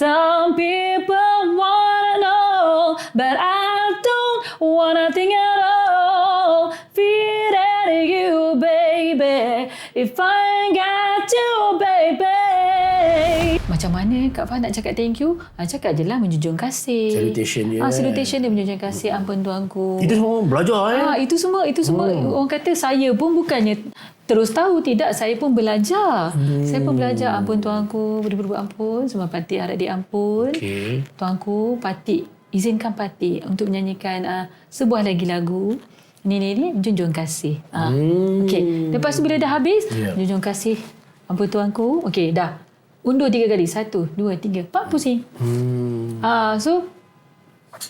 Some people wanna know, but I don't wanna think at all. Feel that you, baby, if I ain't got you, baby. Macam mana Kak Fah nak cakap thank you? Cakap je lah menjunjung kasih. Salutation dia. Salutation dia menjunjung kasih, ampun tuanku. Itu semua belajar Itu semua orang kata saya pun bukannya terus tahu, tidak, saya pun belajar. Saya pun belajar, ampun tuanku, beribu-ribu ampun, semua Patik harap diampun. Okey. Tuanku, Patik, izinkan Patik untuk menyanyikan sebuah lagi lagu. Ini menjunjung kasih. Okey. Lepas tu bila dah habis, menjunjung kasih, ampun tuanku. Okey, dah. Undur 3 kali. 1, 2, 3, 4 pusing. So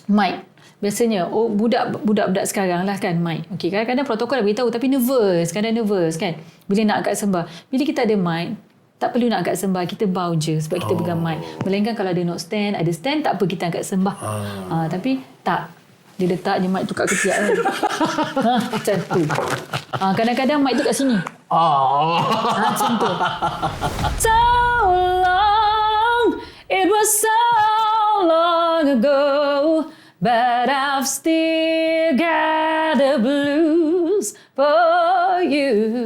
mic. Biasanya budak-budak sekarang lah kan mic. Okey, kadang-kadang protokol dah beritahu tapi nervous. Kadang nervous kan. Bila nak angkat sembah. Bila kita ada mic, tak perlu nak angkat sembah. Kita bow je sebab kita pegang mic. Melainkan kalau ada note stand, ada stand, tak apa kita angkat sembah. Tapi tak. Dia letak je mic tu kat ketiak kan. Macam tu. Kadang-kadang mic tu kat sini. Macam tu. So long, it was so long ago, but I've still got the blues for you.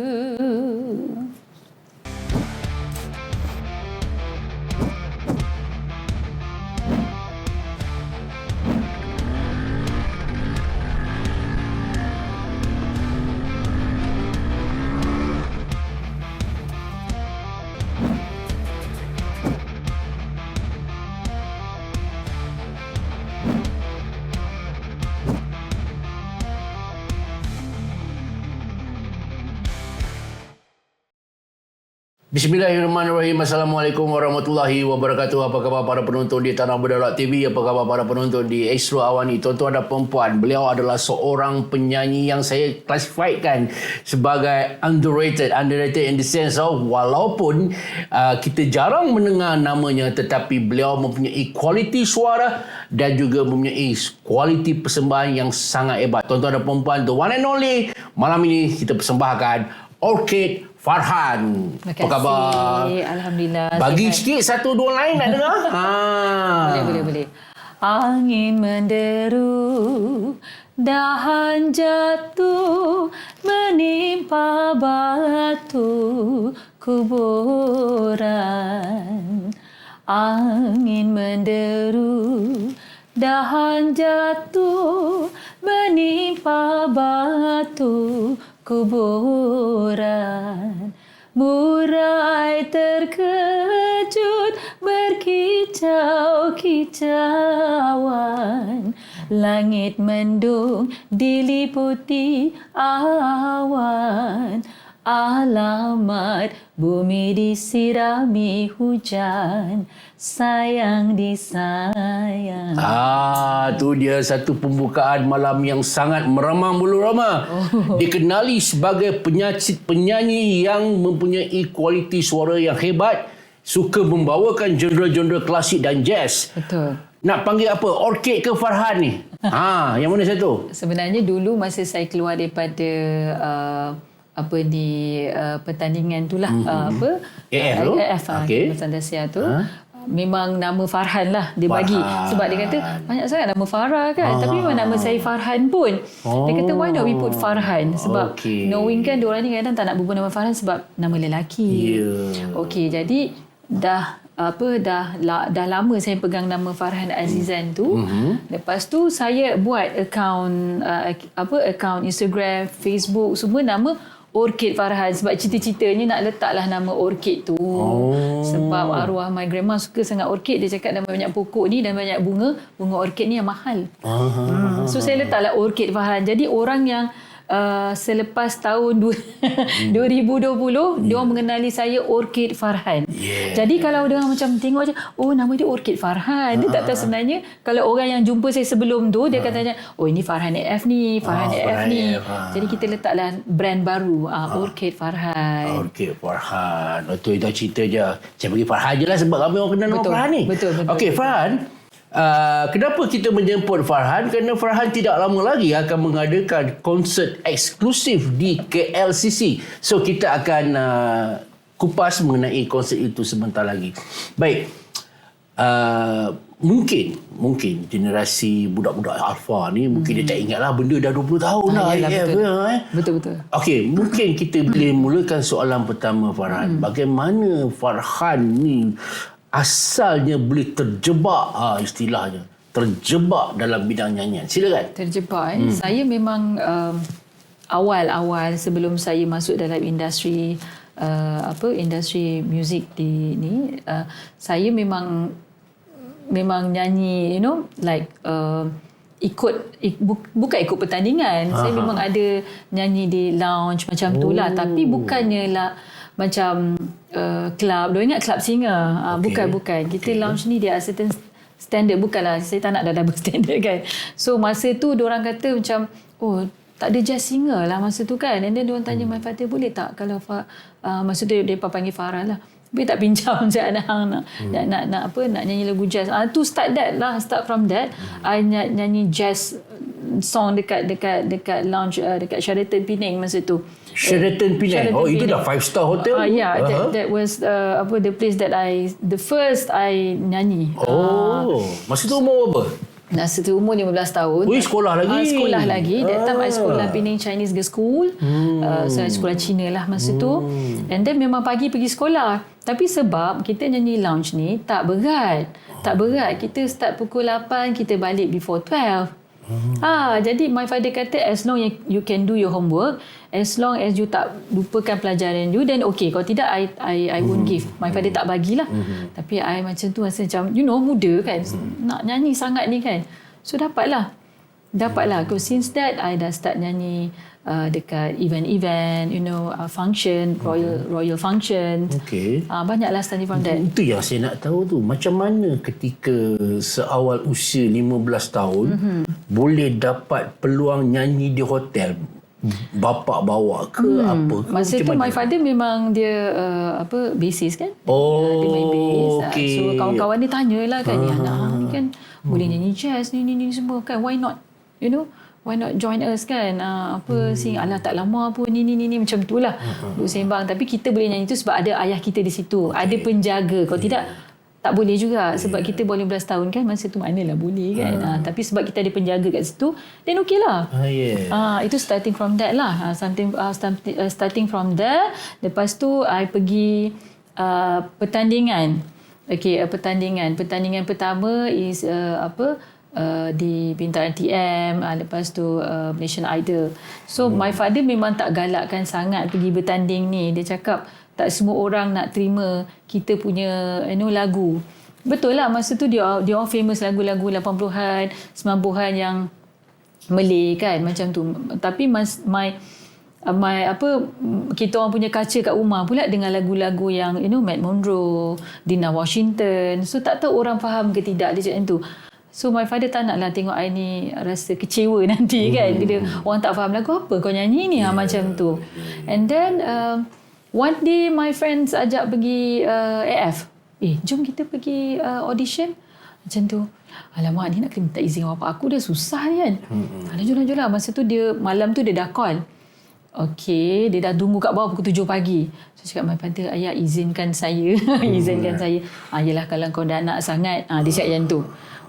Bismillahirrahmanirrahim. Assalamualaikum warahmatullahi wabarakatuh. Apa khabar para penonton di Tanah Berdarah TV? Apa khabar para penonton di Astro Awani? Tuan-tuan dan perempuan, beliau adalah seorang penyanyi yang saya klasifikasikan sebagai underrated in the sense of walaupun kita jarang mendengar namanya, tetapi beliau mempunyai kualiti suara dan juga mempunyai kualiti persembahan yang sangat hebat. Tuan-tuan dan perempuan, the one and only, malam ini kita persembahkan Orchid Farhan. Apa khabar? Alhamdulillah. Bagi sikit satu dua lain nak dengar? Boleh. Angin menderu, dahan jatuh, menimpa batu kuburan. Angin menderu, dahan jatuh, menimpa batu kuburan. Murai terkejut berkicau-kicauan. Langit mendung diliputi awan. Alamat bumi disirami hujan. Sayang disayang. Tu dia satu pembukaan malam yang sangat meramah bulu rama. Dikenali sebagai penyanyi yang mempunyai kualiti suara yang hebat, suka membawakan genre-genre klasik dan jazz. Betul. Nak panggil apa? Orchid ke Farhan ni? Yang mana satu? Sebenarnya dulu masa saya keluar daripada pertandingan tu lah, AF Sandasia tu. Memang nama Farhan lah dia bagi. Sebab dia kata banyak sangat nama Farah kan. Tapi memang nama saya Farhan pun. Dia kata why not we put Farhan. Sebab knowing kan diorang ni kadang tak nak berbual nama Farhan sebab nama lelaki. Okey, jadi dah lama saya pegang nama Farhan Azizan tu. Lepas tu saya buat akaun Instagram, Facebook, semua nama Orchid Farhan sebab cita-citanya nak letaklah nama Orchid tu. Sebab arwah my grandma suka sangat orchid. Dia cakap dah banyak pokok ni dan banyak bunga orchid ni yang mahal. So saya letaklah Orchid Farhan. Jadi orang yang selepas tahun 2020 dia orang mengenali saya Orchid Farhan. Jadi kalau dia orang macam tengok je, nama dia Orchid Farhan. Dia tak tahu sebenarnya kalau orang yang jumpa saya sebelum tu dia katanya, ini Farhan AF ni, Farhan AF ni. Jadi kita letaklah brand baru, Orchid Farhan. Orchid Farhan. Betul, dah cerita je. Saya bagi Farhan je lah sebab ramai orang kenal nama Farhan ni. Betul. Okey, Farhan. Kenapa kita menjemput Farhan? Kerana Farhan tidak lama lagi akan mengadakan konsert eksklusif di KLCC. So kita akan kupas mengenai konsert itu sebentar lagi. Baik. mungkin generasi budak-budak alfa ni mungkin dia tak ingat lah benda dah 20 tahun dah. Betul. Okey, mungkin kita boleh mulakan soalan pertama Farhan. Bagaimana Farhan ni asalnya boleh terjebak istilahnya terjebak dalam bidang nyanyian? Silakan. Terjebak. Saya memang awal-awal sebelum saya masuk dalam industri industri muzik di ni, saya memang nyanyi, bukan ikut pertandingan. Saya memang ada nyanyi di lounge macam tu lah, tapi bukannya lah macam club. Dia ingat club singer. Bukan. Kita lounge ni dia certain standard, bukanlah saya tak nak dah double standard kan. So masa tu diorang kata macam tak ada jazz singer lah masa tu kan. And then diorang tanya My Father, boleh tak kalau masa tu mereka panggil Farah lah, boleh tak pinjam je nak nyanyi lagu jazz. Start from that. I nyanyi jazz song dekat lounge dekat Sheraton Penang masa tu. Sheraton Penang. Itu dah 5-star hotel. That was the place that the first I nyanyi. Masa tu umur berapa? Masa tu umur 15 tahun. Sekolah lagi. That time I sekolah Penang Chinese Girls School. Saya sekolah Cina lah masa tu. And then memang pagi pergi sekolah. Tapi sebab kita nyanyi lounge ni tak berat. Kita start pukul 8, kita balik before 12. Jadi my father kata as long you can do your homework, as long as you tak lupakan pelajaran you, then okay. Kalau tidak I won't give. My father tak bagilah. Tapi I macam tu rasa macam muda kan, nak nyanyi sangat ni kan. So dapatlah. Since that I dah start nyanyi dekat event, function, royal function. Banyaklah starting from that. Itu yang saya nak tahu tu, macam mana ketika seawal usia 15 tahun boleh dapat peluang nyanyi di hotel? Bapak bawa ke apa? Masa tu my father memang dia bassist kan. Dia main bass. So kawan-kawan dia tanyalah kan, ni anak ni kan boleh nyanyi jazz ni semua kan, why not? Why not join us kan? Sing alah tak lama pun ni macam tu lah. Duk sembang. Tapi kita boleh nyanyi tu sebab ada ayah kita di situ. Ada penjaga. Kalau tidak tak boleh juga. Sebab kita boleh 15 tahun kan. Masa tu manalah boleh kan. Tapi sebab kita ada penjaga kat situ, then okey lah. Itu starting from that lah. Starting from there. Lepas tu I pergi pertandingan. Pertandingan pertama is di Bintang RTM, lepas tu Malaysian Idol. So my father memang tak galakkan sangat pergi bertanding ni. Dia cakap tak semua orang nak terima kita punya lagu. Betul lah, masa tu dia orang famous lagu-lagu 80-an, 90-an yang Malay kan macam tu. Tapi kita orang punya culture kat rumah pula dengan lagu-lagu yang Matt Monro, Dina Washington. So tak tahu orang faham ke tidak dia macam tu. So my father tak naklah tengok I ni rasa kecewa nanti kan. Bila orang tak faham lagu apa kau nyanyi ni macam tu. And then one day my friends ajak pergi AF. Jom kita pergi audition. Macam tu. Alamak, ni nak kena minta izin bapak aku dah susah ni kan. Jom lah. Masa tu malam tu dia dah call. Okey, dia dah tunggu kat bawah pukul 7 pagi. So cakap my father, ayah izinkan saya. Izinkan saya. Yelah kalau kau dah nak sangat. Dia cakap macam tu.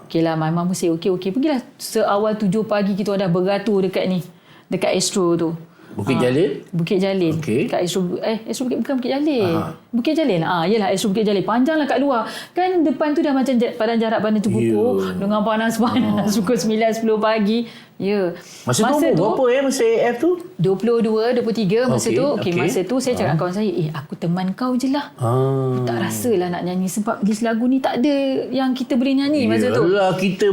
Okey lah, my mum say okey. Pergilah seawal 7 pagi kita dah beratur dekat ni. Dekat Astro tu. Bukit Jalil? Bukit Jalil. Okey. Kat Astro bukan Bukit Jalil. Bukit Jalil. Yelah Astro Bukit Jalil. Panjang lah kat luar. Kan depan tu dah macam padang jarak pandang Tegukur. Dengan panas-panas pukul 9-10 pagi. Masa tu berapa masa AF tu? 22, 23 masa tu. Masa tu saya cakap kawan saya, aku teman kau je lah. Tak rasalah nak nyanyi sebab list lagu ni tak ada yang kita boleh nyanyi masa tu. Yalah, kita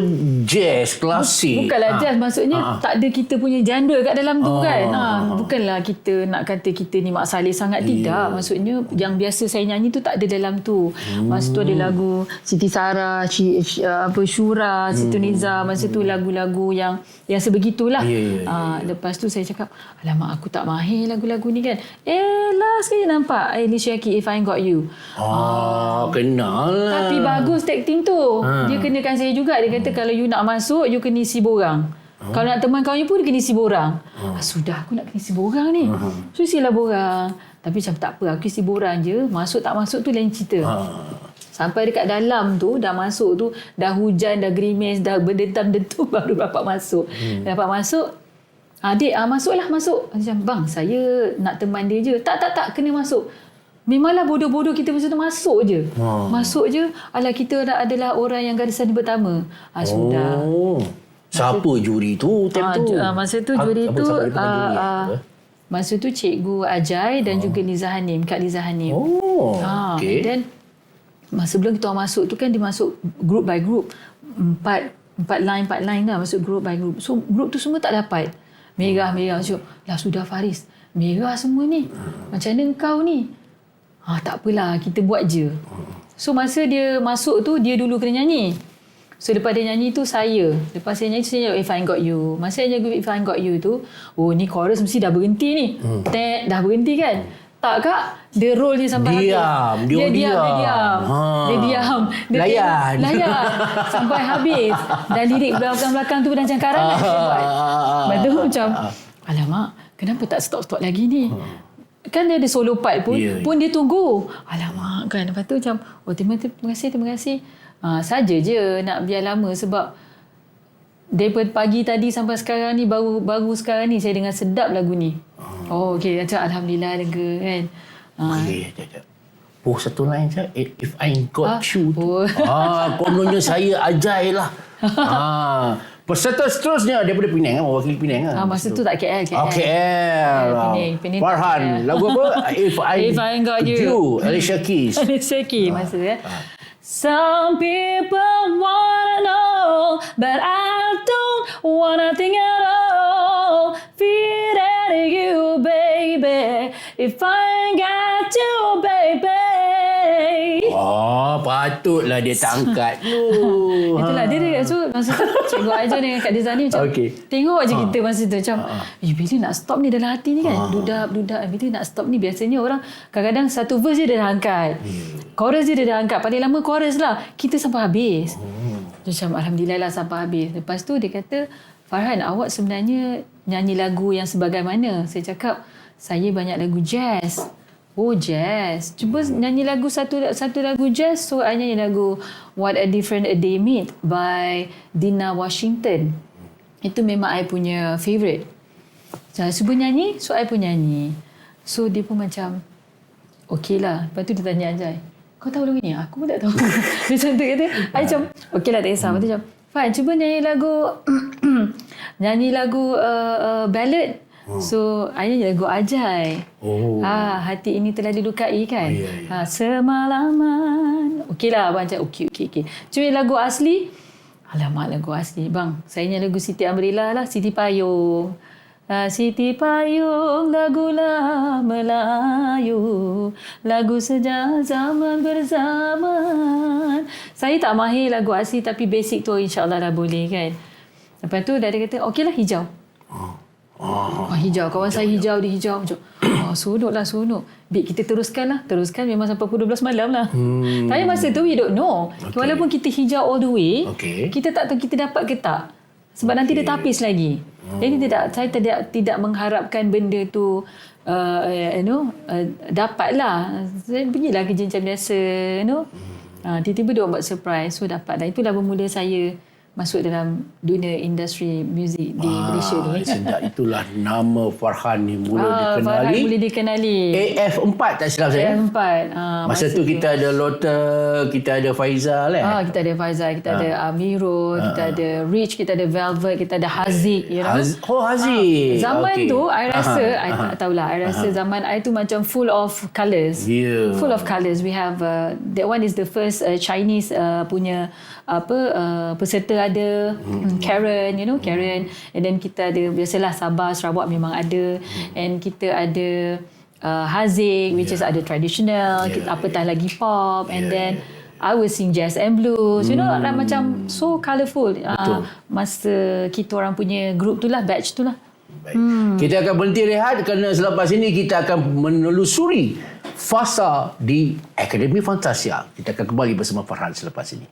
jazz, klasik. Bukanlah jazz, maksudnya tak ada kita punya genre kat dalam tu kan. Bukanlah kita nak kata kita ni Mak Saleh sangat, tidak. Maksudnya yang biasa saya nyanyi tu tak ada dalam tu. Masa tu ada lagu Siti Sarah, Syura, Siti Niza. Masa tu lagu-lagu yang sebegitulah. Lepas tu saya cakap, alamak aku tak mahir lagu-lagu ni kan. Last kali nampak Alicia Keys, If I Got You. Kenal lah. Tapi bagus acting tu. Dia kenakan saya juga. Dia kata kalau you nak masuk, you kena isi borang. Kalau nak teman kau pun, dia kena isi borang. Sudah aku nak kena isi borang ni. So isilah borang. Tapi macam tak apa, aku isi borang je. Masuk tak masuk tu lain cerita. Sampai dekat dalam tu, dah masuk tu, dah hujan, dah gerimis, dah berdentam-dentum baru dapat masuk. Dapat masuk, adik, masuklah, masuk. Macam, bang, saya nak teman dia je. Tak, kena masuk. Memanglah bodoh-bodoh kita masa tu masuk je. Masuk je, kita adalah orang yang garisan pertama. Sudah. Siapa juri tu? Masa tu juri tu, masa tu Cikgu Ajai dan juga Liza Hanim, Kak Liza Hanim. Okay. Dan sebelum kita orang masuk tu kan dia masuk group by group. Empat line lah masuk group by group. So group tu semua tak dapat. Merah. Macam, lah sudah Faris. Merah semua ni. Macam mana kau ni? Tak apalah, kita buat je. So masa dia masuk tu, dia dulu kena nyanyi. So lepas dia nyanyi tu lepas saya nyanyi, saya If I Got You. Masa saya nyanyi If I Got You tu, ni chorus mesti dah berhenti ni. Dah berhenti kan? Tak Kak, dia roll je sampai habis. Dia diam. Dia layan sampai habis. Dan lirik belakang-belakang tu macam karangan dia buat. Lepas tu macam, alamak, kenapa tak stop lagi ni? Kan dia ada solo part pun, pun dia tunggu. Alamak kan. Lepas tu macam, terima kasih. Saja je nak biar lama sebab daripada pagi tadi sampai sekarang ni, baru sekarang ni saya dengar sedap lagu ni. Okey, macam alhamdulillah lega kan. Satu lain je. If I Got You tu. Kononnya saya Ajai lah. Peserta seterusnya daripada Penang kan, mewakili Penang kan. Masa tu tak KL. KL. Penang. Farhan, lagu apa? If I Got You. Alicia Keys. Masa tu ya. Some people wanna know, but I don't wanna think at all. Feel that you, baby. If I got you, baby. Patutlah dia tak angkat tu. Itulah dia. So masa tu Cikgu Aizah dengan Kak Dizani macam tengok je kita masa tu macam bila nak stop ni dalam hati ni kan. Dudak. Bila nak stop ni biasanya orang kadang-kadang satu verse je dia dah angkat. Chorus je dia dah angkat. Paling lama chorus lah. Kita sampai habis. Macam alhamdulillah lah sampai habis. Lepas tu dia kata, Farhan, awak sebenarnya nyanyi lagu yang sebagaimana? Saya cakap, saya banyak lagu jazz. Jazz. Cuba nyanyi lagu satu lagu jazz. So I nyanyi lagu What a Difference a Day Made by Dinah Washington. Itu memang I punya favourite. Saya cuba nyanyi, so I pun nyanyi. So dia pun macam okey lah. Lepas tu dia tanya Ajai, kau tahu lagu ni? Aku pun tak tahu. Dia macam tu kata. I macam okey lah, tak kisah. Lepas tu macam Faham, cuba nyanyi lagu ballad. So I nyanyi lagu Ajai. Hati ini telah dilukai kan. Semalaman. Okey lah abang cakap okey. Cuma lagu asli, alamak lagu asli bang, saya nyanyi lagu Siti Amrila lah, Siti Payung. Siti Payung, lagu Melayu, lagu sejak zaman berzaman. Saya tak mahir lagu asli tapi basic tu insyaAllah dah boleh kan. Lepas tu dia kata okeylah hijau. Hijau, kawan saya hijau, dia hijau macam sonok. Bik, kita teruskan memang sampai pukul 12 malam lah. Tapi masa tu we don't know. Walaupun kita hijau all the way, kita tak tahu kita dapat ke tak. Sebab nanti dia tapis lagi. Jadi saya tidak mengharapkan benda tu dapatlah. Saya pergilah kerja macam biasa, tiba-tiba dia buat surprise, so dapatlah. Itulah bermula saya masuk dalam dunia industri muzik di Malaysia ni. Sejak itulah nama Farhan ni mula dikenali. Farhan mula dikenali. AF4 tak silap saya. AF4. Masa tu kita ada Lotta, kita ada Faizal lah. Kita ada Faizal, kita ada Amirul, kita ada Rich, kita ada Velvet, kita ada Haziq. Haziq. Zaman tu, I rasa, I tak tahulah, I rasa zaman I tu macam full of colours. Full of colours. We have, that one is the first Chinese punya peserta ada Karen, Karen, and then kita ada biasalah Sabah, Sarawak memang ada, and kita ada Haziq, which is ada traditional, apatah lagi pop, and then I will sing jazz and blues, macam so colourful. Masa kita orang punya group tu lah, batch tu lah. Kita akan berhenti rehat kerana selepas ini kita akan menelusuri fasa di Akademi Fantasia. Kita akan kembali bersama Farhan selepas ini.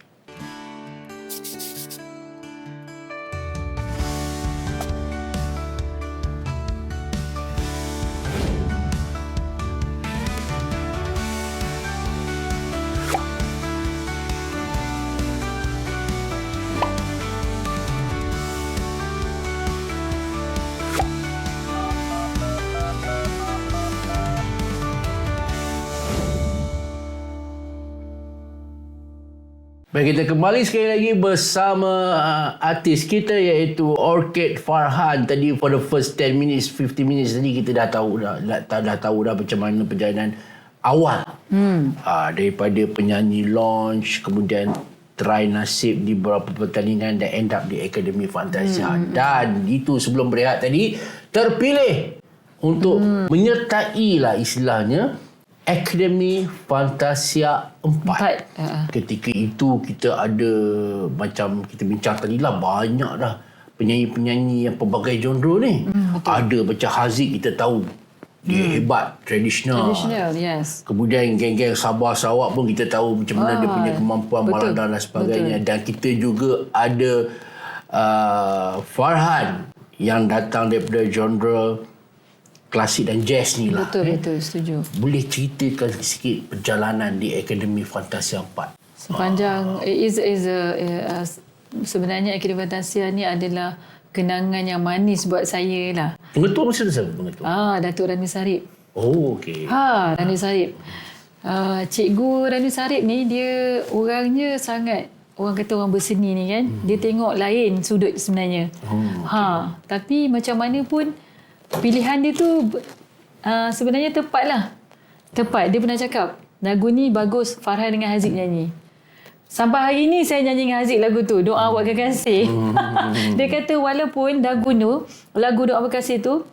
Baik, kita kembali sekali lagi bersama artis kita iaitu Orchid Farhan. Tadi for the first 10 minutes, 50 minutes tadi kita dah tahu dah macam mana perjalanan awal. Daripada penyanyi launch, kemudian try nasib di beberapa pertandingan dan end up di Akademi Fantasia. Dan itu sebelum berehat tadi terpilih untuk menyertai lah istilahnya Akademi Fantasia 4. Ketika itu kita ada macam kita bincang tadi lah, banyak dah penyanyi-penyanyi yang pelbagai genre ni. Ada macam Haziq, kita tahu dia hebat, tradisional, yes. Kemudian geng-geng Sabah Sarawak pun kita tahu macam mana dia punya kemampuan baladan dan sebagainya. Dan kita juga ada Farhan yang datang daripada genre klasik dan jazz ni lah. Betul, setuju. Boleh ceritakan sikit perjalanan di Akademi Fantasia 4? Sepanjang sebenarnya Akademi Fantasia ni adalah kenangan yang manis buat saya lah. Pengetua masa tu siapa pengetua? Datuk Rani Sarip. Oh, okey. Rani Sarip. Cikgu Rani Sarip ni dia orangnya sangat, orang kata orang berseni ni kan, dia tengok lain sudut sebenarnya. Tapi macam mana pun pilihan dia tu sebenarnya tepat lah. Tepat. Dia pernah cakap, lagu ni bagus, Farhan dengan Haziq nyanyi. Sampai hari ni saya nyanyi dengan Haziq lagu tu, Doa Buat Kekasih. Dia kata walaupun lagu Doa Buat Kekasih tu,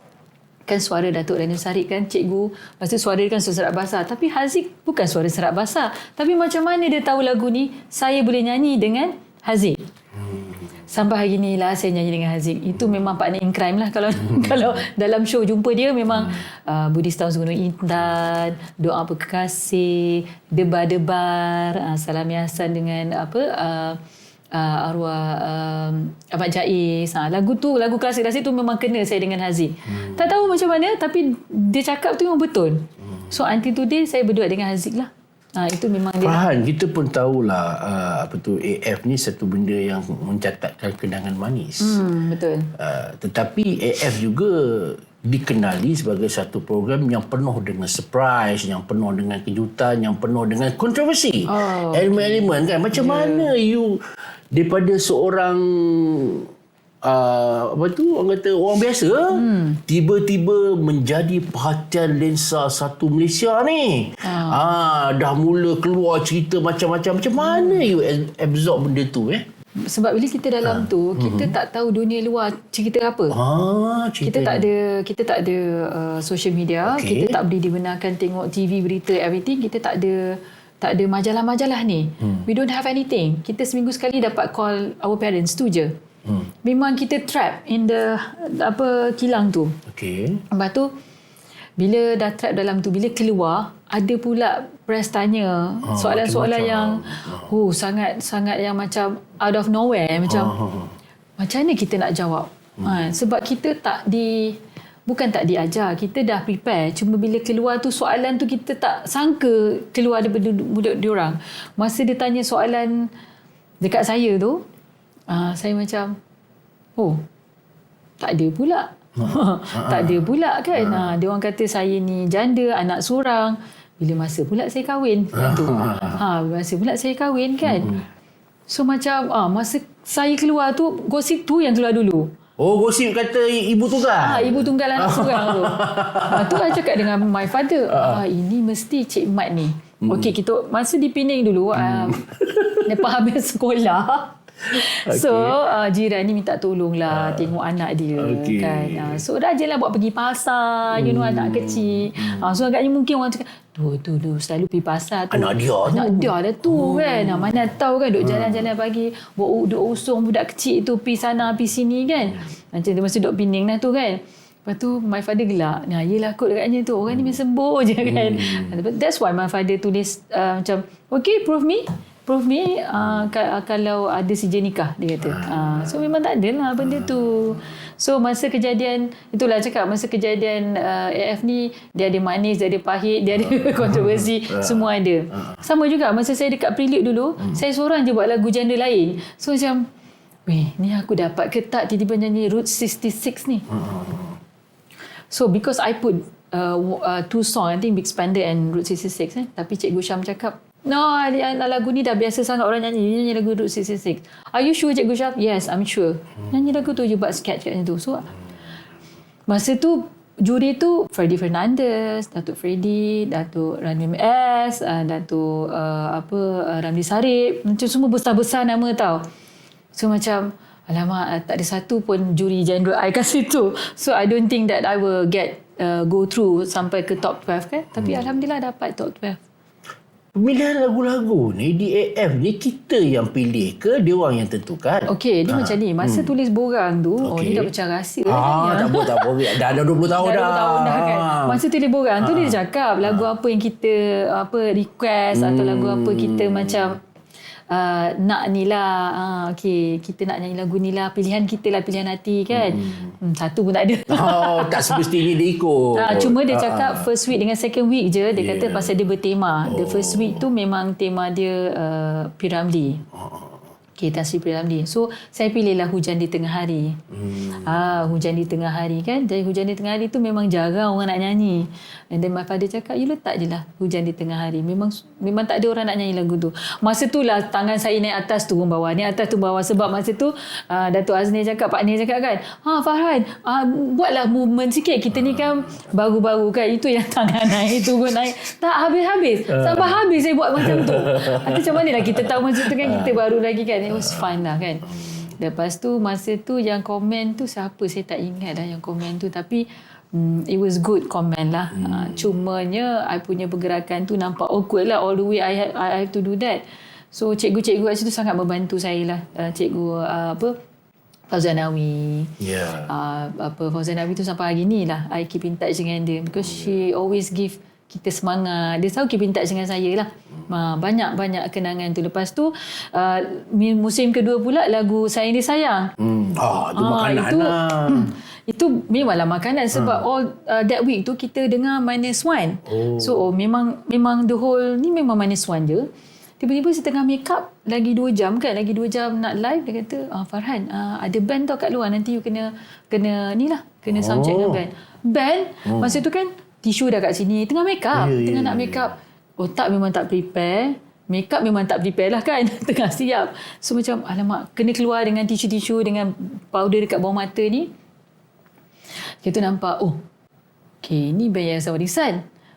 kan suara Datuk Rani Sarip kan, cikgu. Lepas tu suara dia kan suara serak basah. Tapi Haziq bukan suara serak basah. Tapi macam mana dia tahu lagu ni, saya boleh nyanyi dengan Haziq. Sampai hari ni lah saya nyanyi dengan Haziq. Itu memang partner in crime lah. Kalau dalam show jumpa dia memang Budi Setahun Segunung Intan, Doa Berkekasih, Debar-debar, Salam Yasan dengan arwah Ahmad Jaiz. Lagu klasik-klasik tu memang kena saya dengan Haziq. Tak tahu macam mana tapi dia cakap tu memang betul. So until today saya berduet dengan Haziq lah. Itu memang dia. Farhan, kita pun tahulah AF ni satu benda yang mencatatkan kenangan manis. Betul. Tetapi AF juga dikenali sebagai satu program yang penuh dengan surprise, yang penuh dengan kejutan, yang penuh dengan kontroversi. Elemen-elemen kan. Macam mana you daripada seorang orang kata orang biasa tiba-tiba menjadi perhatian lensa satu Malaysia ni. Dah mula keluar cerita macam-macam. Macam mana you absorb benda tu Sebab bila kita dalam tu kita tak tahu dunia luar cerita apa. Kita tak ada social media, kita tak boleh dibenarkan tengok TV, berita, everything. Kita tak ada majalah-majalah ni. We don't have anything. Kita seminggu sekali dapat call our parents tu je. Memang kita trap in the kilang tu. Lepas tu bila dah trap dalam tu, bila keluar ada pula press tanya soalan-soalan yang sangat yang macam out of nowhere, macam mana kita nak jawab. Sebab kita bukan tak diajar, kita dah prepare. Cuma bila keluar tu soalan tu kita tak sangka keluar daripada mulut diorang. Masa dia tanya soalan dekat saya tu, saya macam tak ada pula. Tak ada pula kan. Dia orang kata saya ni janda, anak seorang. Bila masa pula saya kahwin? Masa pula saya kahwin kan. So macam masa saya keluar tu, gosip tu yang keluar dulu. Gosip kata ibu tunggal. Ibu tunggal anak seorang tu. Tu saya cakap dengan my father, ini mesti Cik Mat ni. Okey, kita masa di Penang dulu, lepas habis sekolah, so jiran ni minta tolong lah tengok anak dia kan. So rajinlah buat pergi pasar, anak kecil. So agaknya mungkin orang cakap tu selalu pergi pasar tu, anak dia dah tu kan. Mana tahu kan duk jalan-jalan pagi, duk usung budak kecil tu pergi sana pergi sini kan. Macam tu masa duk Penang dah tu kan. Lepas tu my father gelak, yelah kot agaknya tu orang ni sembur je kan. That's why my father tulis macam prove me kalau ada sijil nikah, dia kata. So memang tak ada lah benda tu. So masa kejadian, itulah cakap, masa kejadian AF ni, dia ada manis, dia ada pahit, dia ada kontroversi, semua ada. Sama juga masa saya dekat Prelude dulu, saya seorang je buat lagu genre lain. So macam, ni aku dapat ke tak tiba-tiba nyanyi Route 66 ni. So because I put 2 song, I think Big Spender and Route 66 tapi Cikgu Syam cakap, No, lagu ni dah biasa sangat orang nyanyi lagu Route 66. Are you sure Cikgu Syaf? Yes, I'm sure. Nyanyi lagu tu je buat sketch kat situ. So masa tu juri tu Freddy Fernandez, Datuk Freddy, Datuk Randim S, Datuk Ramli Sarip, macam semua besar-besar nama tau. So macam alamak, tak ada satu pun juri general I kat situ. So I don't think that I will go through sampai ke top 12 kan. Tapi alhamdulillah dapat top 12. Pemilihan lagu-lagu ni di AF ni kita yang pilih ke dia orang yang tentukan? Okey, dia macam ni. Masa tulis borang tu, ni dah macam rahsia tak boleh. Dah 20 tahun dah. 20 tahun dah kan. Masa tulis borang tu dia cakap lagu apa yang kita request atau lagu apa kita macam nak ni lah. Okey, kita nak nyanyi lagu ni lah. Pilihan kita lah, pilihan hati kan. Satu pun tak ada. Tak semestinya dia ikut. Cuma dia cakap first week dengan second week je. Dia kata pasal dia bertema. The first week tu memang tema dia P.Ramlee. Okay, Tan Sri P.Ramlee. So, saya pilihlah Hujan di Tengah Hari. Hujan di Tengah Hari kan. Jadi Hujan di Tengah Hari tu memang jarang orang nak nyanyi. And then my father cakap, you letak je lah Hujan di Tengah Hari. Memang tak ada orang nak nyanyi lagu tu. Masa tu lah tangan saya naik atas turun bawah. Naik atas turun bawah. Sebab masa tu Datuk Azni cakap, Pak Ni cakap kan, Farhan, buatlah movement sikit. Kita ni kan baru-baru kan. Itu yang tangan naik turun naik. Tak habis-habis. Sampai habis saya buat macam tu. Macam mana lah kita tahu masa tu kan kita baru lagi kan. It was fun lah kan. Lepas tu masa tu yang komen tu siapa saya tak ingat lah yang komen tu, tapi it was good comment lah. Cumanya I punya pergerakan tu nampak awkward lah all the way I have to do that. So cikgu-cikgu kat situ sangat membantu saya lah. Cikgu Fauzan Nawi. Fauzan Nawi tu sampai hari ni lah I keep in touch dengan dia because she always give kita semangat. Dia selalu keep in touch dengan saya lah. Banyak-banyak kenangan tu. Lepas tu musim kedua pula lagu Sayang Dia Sayang. Itu makanan lah. Itu memanglah makanan sebab all that week tu kita dengar -1. So memang the whole ni memang -1 je. Tiba-tiba saya tengah make up lagi 2 jam kan, lagi 2 jam nak live. Dia kata, Farhan, ada band tau kat luar, nanti you kena ni lah, kena sound check dengan band. Masa tu kan tisu dah kat sini, tengah make up, nak make up. Otak memang tak prepare, make up memang tak prepare lah kan. Tengah siap. So macam alamak, kena keluar dengan tisu-tisu dengan powder dekat bawah mata ni. Kita nampak, okay, ni band Yayasan Warisan.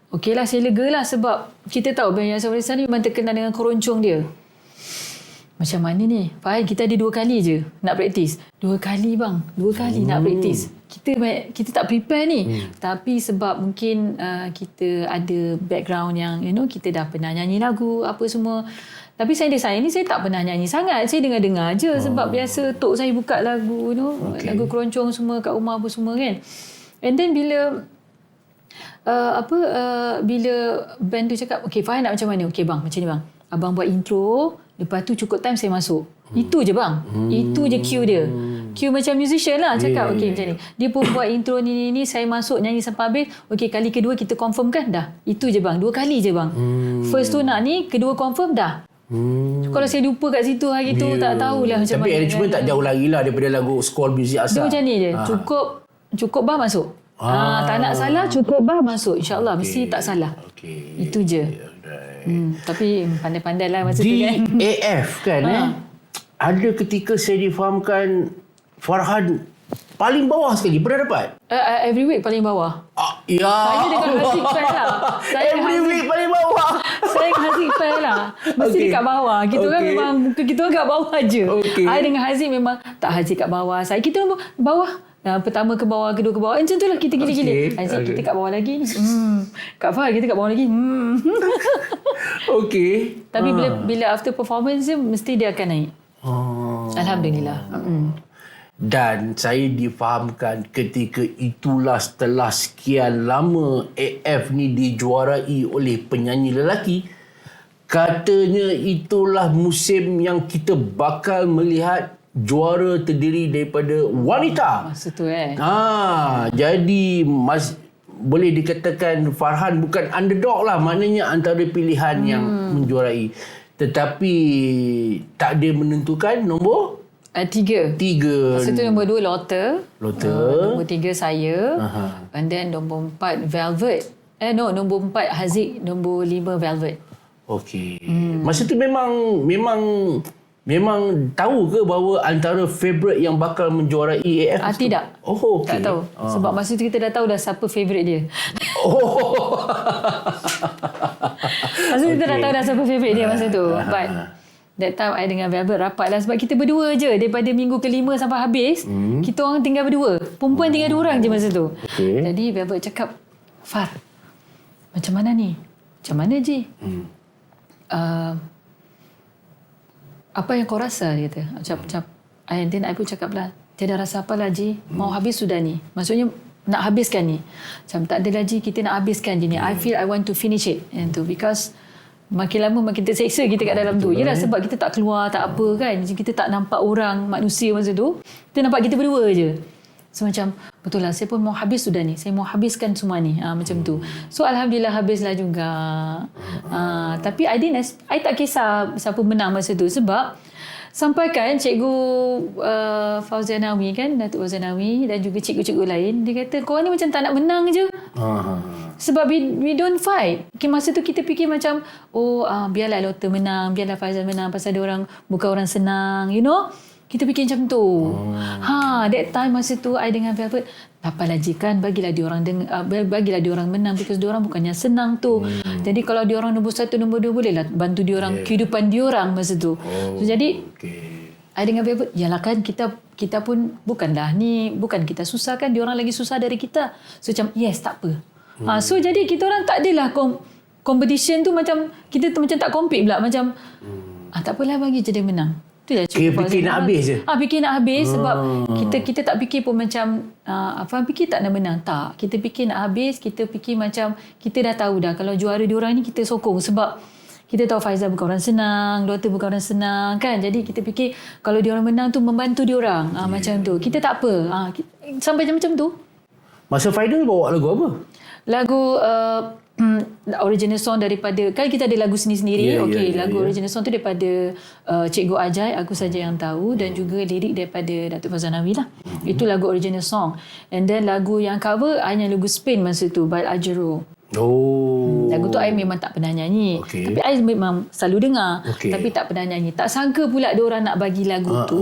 Okey lah, saya lega lah sebab kita tahu band Yayasan Warisan ni memang terkenal dengan keroncong dia. Macam mana ni? Faham, kita ada 2 kali je nak praktis. 2 kali bang, 2 kali nak praktis. Kita tak prepare ni. Tapi sebab mungkin kita ada background yang kita dah pernah nyanyi lagu apa semua. Tapi saya ni saya tak pernah nyanyi sangat. Saya dengar-dengar je sebab biasa tok saya buka lagu lagu keroncong semua kat rumah apa semua kan. And then bila bila band tu cakap, okey Fahim nak macam mana? Okey bang, macam ni bang. Abang buat intro, lepas tu cukup time saya masuk. Itu je bang. Itu je cue dia. Cue macam musician lah cakap. Okey macam ni. Dia pun buat intro ni, saya masuk nyanyi sampai habis. Okey kali kedua kita confirm kan? Dah. Itu je bang. 2 kali je bang. First tu nak ni, kedua confirm dah. Kalau saya lupa kat situ hari tu, tak tahulah macam mana. Tapi arrangement tak jauh lagi lah daripada lagu score muzik asal. Dia macam ni je. Cukup bah masuk. Tak nak salah, cukup bah masuk. InsyaAllah mesti tak salah. Itu je. Tapi pandai-pandai lah masa tu kan. Di AF kan ada ketika saya difahamkan Farhan paling bawah sekali. Pernah dapat? Every week paling bawah. Ya. Saya dengan Haziq fair lah. Every week paling bawah. Saya dengan Haziq fair lah. Mesti dekat bawah. Kita kan memang muka kita kat bawah je. Saya dengan Haziq memang tak Haziq kat bawah. Kita bawah. Pertama ke bawah, kedua ke bawah. Macam tu lah kita gila-gila. Haziq kita kat bawah lagi ni. Kak Fahal kita kat bawah lagi. Okey. Tapi bila after performance dia mesti dia akan naik. Alhamdulillah. Dan saya difahamkan ketika itulah setelah sekian lama AF ni dijuarai oleh penyanyi lelaki, katanya itulah musim yang kita bakal melihat juara terdiri daripada wanita. Masa tu jadi boleh dikatakan Farhan bukan underdog lah, maknanya antara pilihan yang menjuarai. Tetapi tak ada menentukan nombor 3. Masa tu nombor 2 Lotte. Nombor 3 saya. And then nombor 4 Velvet. Nombor 4 Haziq. Nombor 5 Velvet. Okey. Masa tu memang tahu ke bahawa antara favourite yang bakal menjuarai AF? Tidak. Oh, okey. Tak tahu. Sebab masa tu kita dah tahu dah siapa favourite dia. Oh. Masa tu kita dah tahu dah siapa favourite dia masa tu. But that time I dengan Velvet rapat lah sebab kita berdua je daripada minggu ke-5 sampai habis. Kita orang tinggal berdua. Perempuan tinggal 2 orang je masa tu. Okay. Jadi Velvet cakap, Far, macam mana ni? Macam mana Ji? Apa yang kau rasa? Dia kata. Macam and then I pun cakap lah, tiada rasa apalah Ji, mau habis sudah ni. Maksudnya nak habiskan ni. Macam tak adalah Ji, kita nak habiskan je ni. I feel I want to finish it. And tu because makin lama makin terseksa kita kat dalam tu. Yelah sebab kita tak keluar, tak apa kan. Kita tak nampak orang, manusia masa tu. Kita nampak kita berdua je. So macam, betul lah saya pun mau habis sudah ni. Saya mau habiskan semua ni. Macam tu. So Alhamdulillah habislah juga. Tapi I tak kisah siapa menang masa tu. Sebab sampai kan cikgu Fauzia Nawi kan, Datuk Fauzia Nawi dan juga cikgu-cikgu lain, dia kata korang ni macam tak nak menang je. Sebab we don't fight. Okay, masa tu kita fikir macam biarlah Lotta menang, biarlah Faizal menang pasal dia orang bukan orang senang, you know. Kita fikir macam tu. That time masa tu I dengan Velvet, apalah Ji kan, bagilah dia orang menang because dia orang bukannya senang tu. Jadi kalau dia orang nombor 1, nombor 2 bolehlah bantu dia orang kehidupan dia orang masa tu. So jadi I dengan Velvet, yalah kan kita pun bukan kita susah kan, dia orang lagi susah dari kita. So macam yes, tak apa. So jadi kita orang tak adalah competition tu macam kita tu macam tak compete pula macam tak apalah bagi je dia menang. Fikir nak habis je. Fikir nak habis sebab kita tak fikir pun macam fikir tak nak menang. Tak. Kita fikir nak habis, kita fikir macam kita dah tahu dah kalau juara diorang ni kita sokong sebab kita tahu Faizal bukan orang senang, Lotta bukan orang senang kan. Jadi kita fikir kalau diorang menang tu membantu diorang. Macam tu. Kita tak apa. Sampai macam tu. Masa final bawa lagu apa? Lagu original song daripada, kan kita ada lagu sendiri-sendiri. Lagu original song tu daripada Cikgu Ajai, Aku Saja Yang Tahu, dan juga lirik daripada Datuk Fauzan Nawi lah. Itu lagu original song. And then lagu yang cover hanya lagu Spain masa tu by Ajero. Lagu tu I memang tak pernah nyanyi. Tapi I memang selalu dengar. Tapi tak pernah nyanyi. Tak sangka pula diorang nak bagi lagu tu.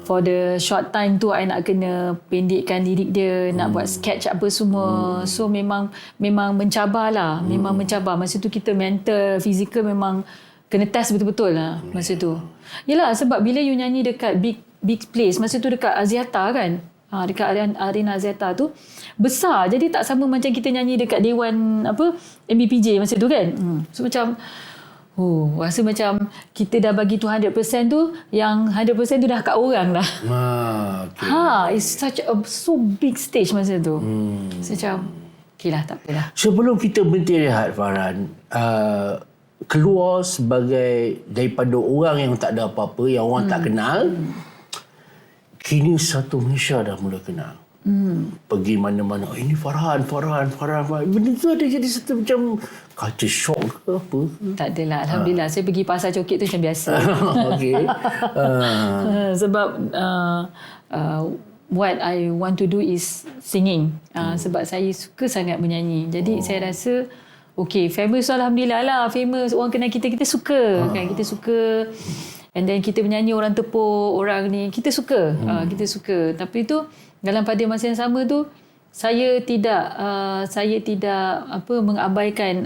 For the short time tu I nak kena pendekkan lirik dia, nak buat sketch apa semua. So memang mencabar lah. Memang mencabar. Masa tu kita mental, fizikal memang kena test betul-betul lah masa tu. Yelah sebab bila you nyanyi dekat big place, masa tu dekat Aziata kan. Dekat Arena Aziata tu besar. Jadi tak sama macam kita nyanyi dekat Dewan MBPJ masa tu kan. So macam rasa macam kita dah bagi tu 100% tu, yang 100% tu dah kat orang dah. It's such a so big stage masa tu. So macam, okay lah, tak apalah. Sebelum kita berhenti rehat, Farhan, keluar sebagai daripada orang yang tak ada apa-apa, yang orang tak kenal, kini satu Malaysia dah mula kenal. Pergi mana-mana, ini Farhan. Benda tu ada jadi satu macam culture shock ke apa? Tak adalah. Alhamdulillah. Saya pergi pasar cokit tu macam biasa. Sebab what I want to do is singing. Sebab saya suka sangat menyanyi. Jadi saya rasa famous Alhamdulillah lah. Famous. Orang kenal kita suka. Kan? Kita suka. And then kita menyanyi, orang tepuk, orang ni. Kita suka. Kita suka. Tapi tu dalam pada masa yang sama tu saya tidak mengabaikan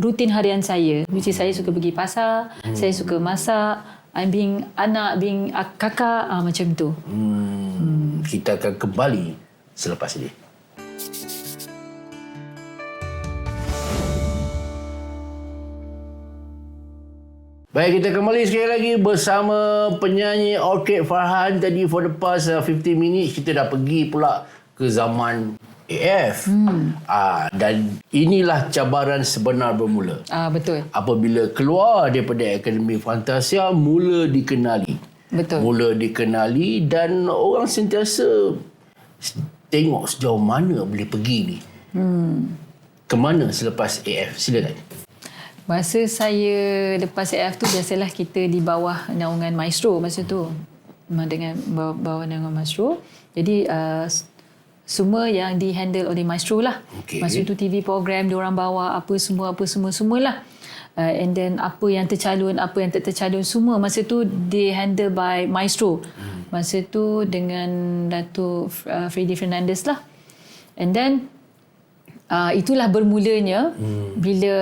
rutin harian saya. Which is saya suka pergi pasar, saya suka masak, being anak, being kakak, macam tu. Kita akan kembali selepas ini. Baik, kita kembali sekali lagi bersama penyanyi Orchid Farhan. Tadi for the past 15 minutes kita dah pergi pula ke zaman AF. Dan inilah cabaran sebenar bermula. Betul. Apabila keluar daripada Akademi Fantasia, mula dikenali. Betul. Mula dikenali dan orang sentiasa tengok sejauh mana boleh pergi ni. Ke mana selepas AF? Silakan. Masa saya lepas AF tu, biasalah kita di bawah naungan Maestro masa tu. Dengan bawah naungan Maestro. Jadi semua yang di-handle oleh Maestro lah. Masa tu TV program diorang bawa apa semualah. And then apa yang tercalon, apa yang tak tercalon, semua masa tu di-handle by Maestro. Masa tu dengan Datuk Freddy Fernandez lah. And then itulah bermulanya bila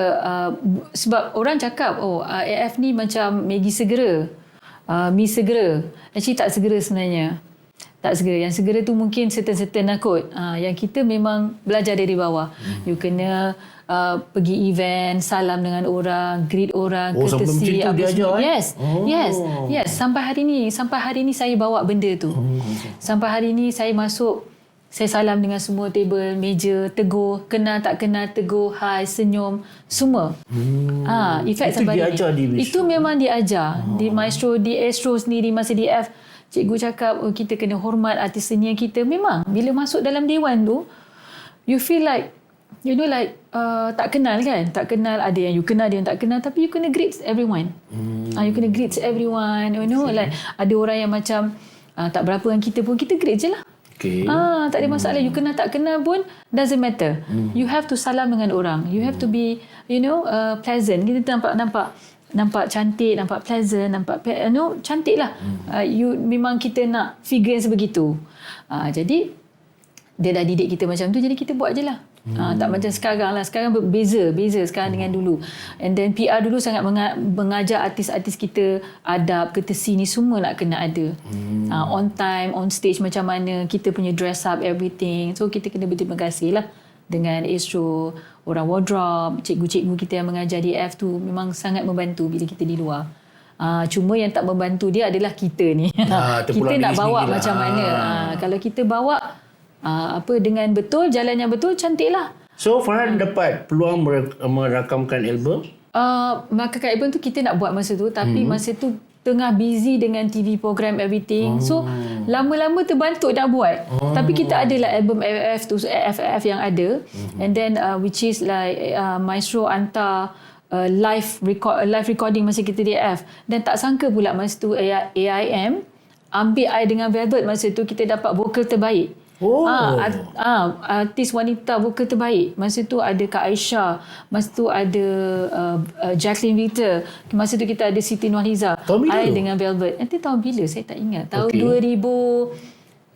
sebab orang cakap AF ni macam Maggi segera, mi segera. Actually tak segera sebenarnya. Tak segera. Yang segera tu mungkin certain lah kot. Yang kita memang belajar dari bawah. You kena pergi event, salam dengan orang, greet orang, courtesy. Sampai macam tu dia ajar? Yes. Sampai hari ni saya bawa benda tu. Sampai hari ni saya masuk, saya salam dengan semua table, meja, tegur, kenal tak kenal, tegur, hai, senyum, semua. Efek itu sampai diajar hari di ni. Itu memang diajar. Di Maestro, di Astro sendiri, masa di F, cikgu cakap kita kena hormat artis senior kita. Memang bila masuk dalam dewan tu, you feel like tak kenal kan, tak kenal, ada yang you kenal, ada yang tak kenal, tapi you kena greet everyone. You kena greet everyone, like ada orang yang macam tak berapa dengan kita pun kita greet je lah. Tak ada masalah. You kenal tak kenal pun doesn't matter. You have to salam dengan orang, you have to be pleasant. Kita nampak cantik, nampak pleasant, nampak cantik lah. Memang kita nak figure yang sebegitu. Jadi dia dah didik kita macam tu, jadi kita buat je lah. Tak macam sekarang lah. Sekarang beza sekarang dengan dulu. And then PR dulu sangat mengajar artis-artis kita adab, courtesy ni semua nak kena ada. On time, on stage macam mana, kita punya dress up, everything. So kita kena berterima kasih lah dengan Astro, orang wardrobe, cikgu-cikgu kita yang mengajar di F tu memang sangat membantu bila kita di luar. Cuma yang tak membantu dia adalah kita ni. Kita nak bawa macam mana. Kalau kita bawa dengan betul, jalan yang betul, cantik lah. So Farhan dapat peluang merakamkan album? Merakamkan album tu kita nak buat masa tu, tapi masa tu tengah busy dengan TV program, everything. So lama-lama terbantuk nak buat. Tapi kita adalah album AF tu, AF yang ada. And then which is like Maestro hantar live recording masa kita di AF. Dan tak sangka pula masa tu AIM ambil I dengan Velvet. Masa tu kita dapat vokal terbaik. Artis wanita vokal terbaik. Masa tu ada Kak Aisyah, masa tu ada Jacqueline Victor, masa tu kita ada Siti Nurhaliza, I dengan Velvet. Nanti tahun bila saya tak ingat. Tahun 2009,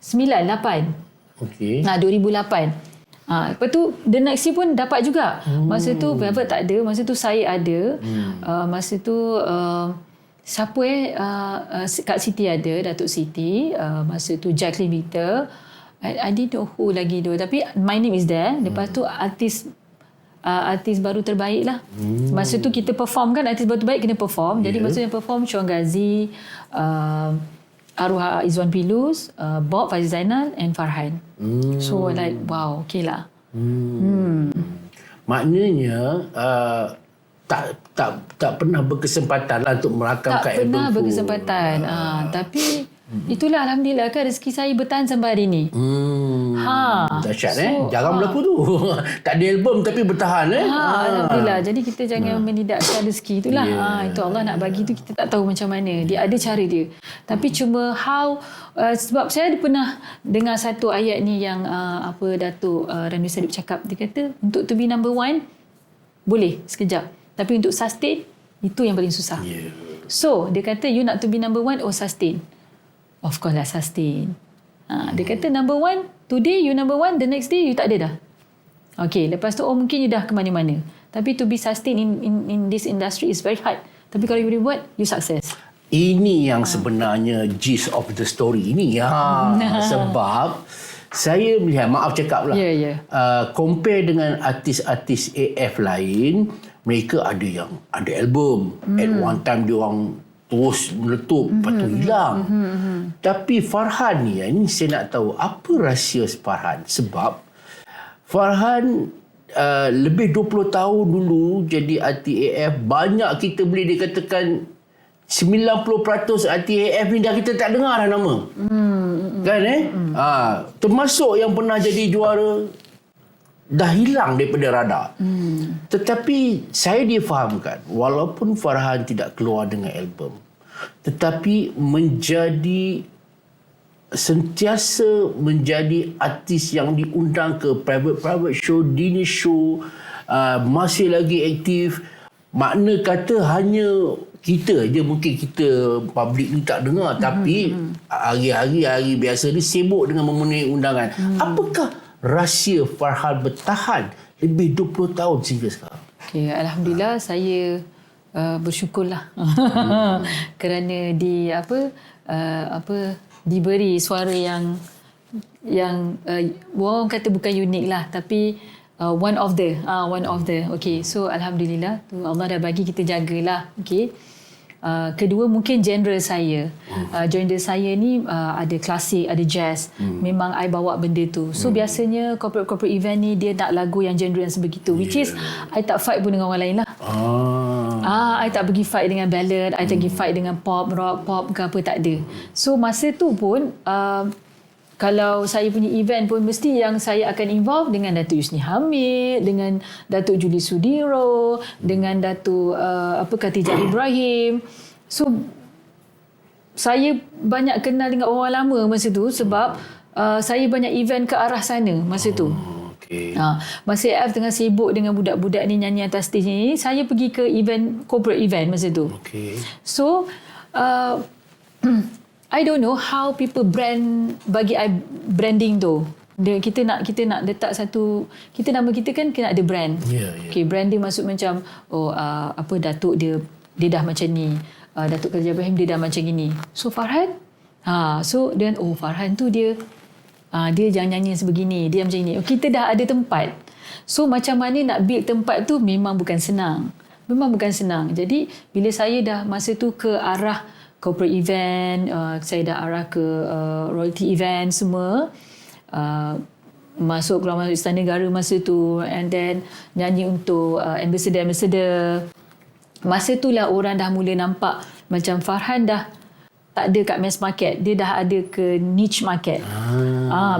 2008. 2008. Lepas tu the next year pun dapat juga. Masa tu Velvet tak ada, masa tu saya ada. Masa tu siapa Kak Siti ada, Datuk Siti. Masa tu Jacqueline Victor. I didn't know who lagi tu, tapi My Name Is There. Lepas tu artis baru terbaik lah. Masa tu kita perform kan, artis baru terbaik kena perform. Jadi masa yang perform Syuang Ghazi, Arwah Izwan Pilus, Bob Faiz Zainal and Farhan. So like wow, okay lah. Maknanya tak pernah berkesempatan lah untuk merakamkan album tu. Tak pernah berkesempatan. Tapi itulah alhamdulillah kan rezeki saya bertahan sampai hari ni. Dahsyat jarang berlaku tu. Tak ada album tapi bertahan alhamdulillah. Jadi kita jangan menidakkan rezeki itulah. Itu Allah nak bagi tu, kita tak tahu macam mana. Dia ada cara dia. Tapi cuma sebab saya pernah dengar satu ayat ni yang Datuk Randu Sadip cakap. Dia kata untuk to be number one boleh sekejap, tapi untuk sustain itu yang paling susah. So dia kata you nak to be number one, sustain. Of course lah sustain. Dia kata number one, today you number one, the next day you tak ada dah. Okay, lepas tu mungkin you dah ke mana-mana. Tapi to be sustain in this industry is very hard. Tapi kalau you boleh buat, you success. Ini yang sebenarnya gist of the story ini. Sebab saya melihat, maaf cakap lah, compare dengan artis-artis AF lain, mereka ada yang ada album. At one time dia orang terus meletup, lepas tu hilang. Tapi Farhan ni, ini saya nak tahu apa rahsia Farhan. Sebab Farhan lebih 20 tahun dulu jadi artis AF, banyak kita boleh dikatakan 90% artis AF ni dah kita tak dengar dah nama. Kan termasuk yang pernah jadi juara dah hilang daripada radar. Tetapi saya difahamkan, walaupun Farhan tidak keluar dengan album, tetapi menjadi sentiasa menjadi artis yang diundang ke private show, dinner show, masih lagi aktif. Makna kata hanya kita je, mungkin kita public ni tak dengar, tapi hari-hari biasa ni sibuk dengan memenuhi undangan. Apakah rahsia Farhan bertahan lebih 20 tahun sehingga sekarang? Okay, Alhamdulillah saya bersyukurlah kerana diberi suara yang orang kata bukan unik lah, tapi one of the okay, so Alhamdulillah tu Allah dah bagi kita jagalah. Okay, kedua mungkin genre saya, genre saya ni ada klasik, ada jazz. Memang I bawa benda tu. So biasanya corporate event ni dia nak lagu yang genre yang sebegitu, which is I tak fight pun dengan orang lain lah. I tak pergi fight dengan ballad, I tak pergi fight dengan pop, rock, pop ke apa, tak ada. So masa tu pun kalau saya punya event pun mesti yang saya akan involve dengan Datuk Yusni Hamid, dengan Datuk Julie Sudiro, dengan Datuk Khatijah Ibrahim. So saya banyak kenal dengan orang lama masa tu sebab saya banyak event ke arah sana masa tu. Okay. Masa AF tengah sibuk dengan budak-budak ni nyanyi atas stage ni, saya pergi ke event, corporate event masa tu. Okay. So I don't know how people bagi I branding tu. Kita nak letak satu, nama kita kan kena ada brand. Okay, branding maksud macam Datuk dia dah macam ni. Datuk Khatijah Ibrahim dia dah macam gini. So Farhan, so then Farhan tu dia jangan nyanyi sebegini, dia macam ni. Kita dah ada tempat. So macam mana nak build tempat tu memang bukan senang. Jadi bila saya dah masa tu ke arah corporate event, saya dah arah ke royalty event semua, masuk Istana Negara masa tu, and then nyanyi untuk ambassador. Masa tu lah orang dah mula nampak macam Farhan dah tak ada kat mass market, dia dah ada ke niche market.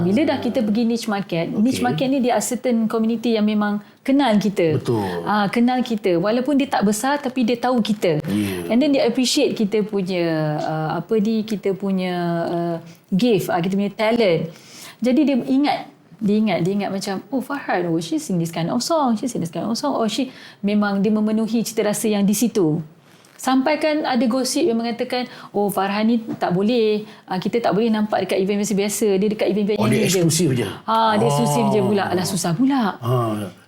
Bila dah kita pergi niche market, niche market ni dia certain community yang memang kenal kita. Betul. Kenal kita walaupun dia tak besar tapi dia tahu kita. And then dia appreciate kita punya kita punya gift, kita punya talent. Jadi dia ingat macam Farhan, she sing this kind of song, she memang dia memenuhi cita rasa yang di situ. Sampai kan ada gosip yang mengatakan Farhan ni tak boleh, kita tak boleh nampak dekat event biasa-biasa, dia dekat event-event yang dia eksklusif je. Dia eksklusif je pula. Alah, susah pula.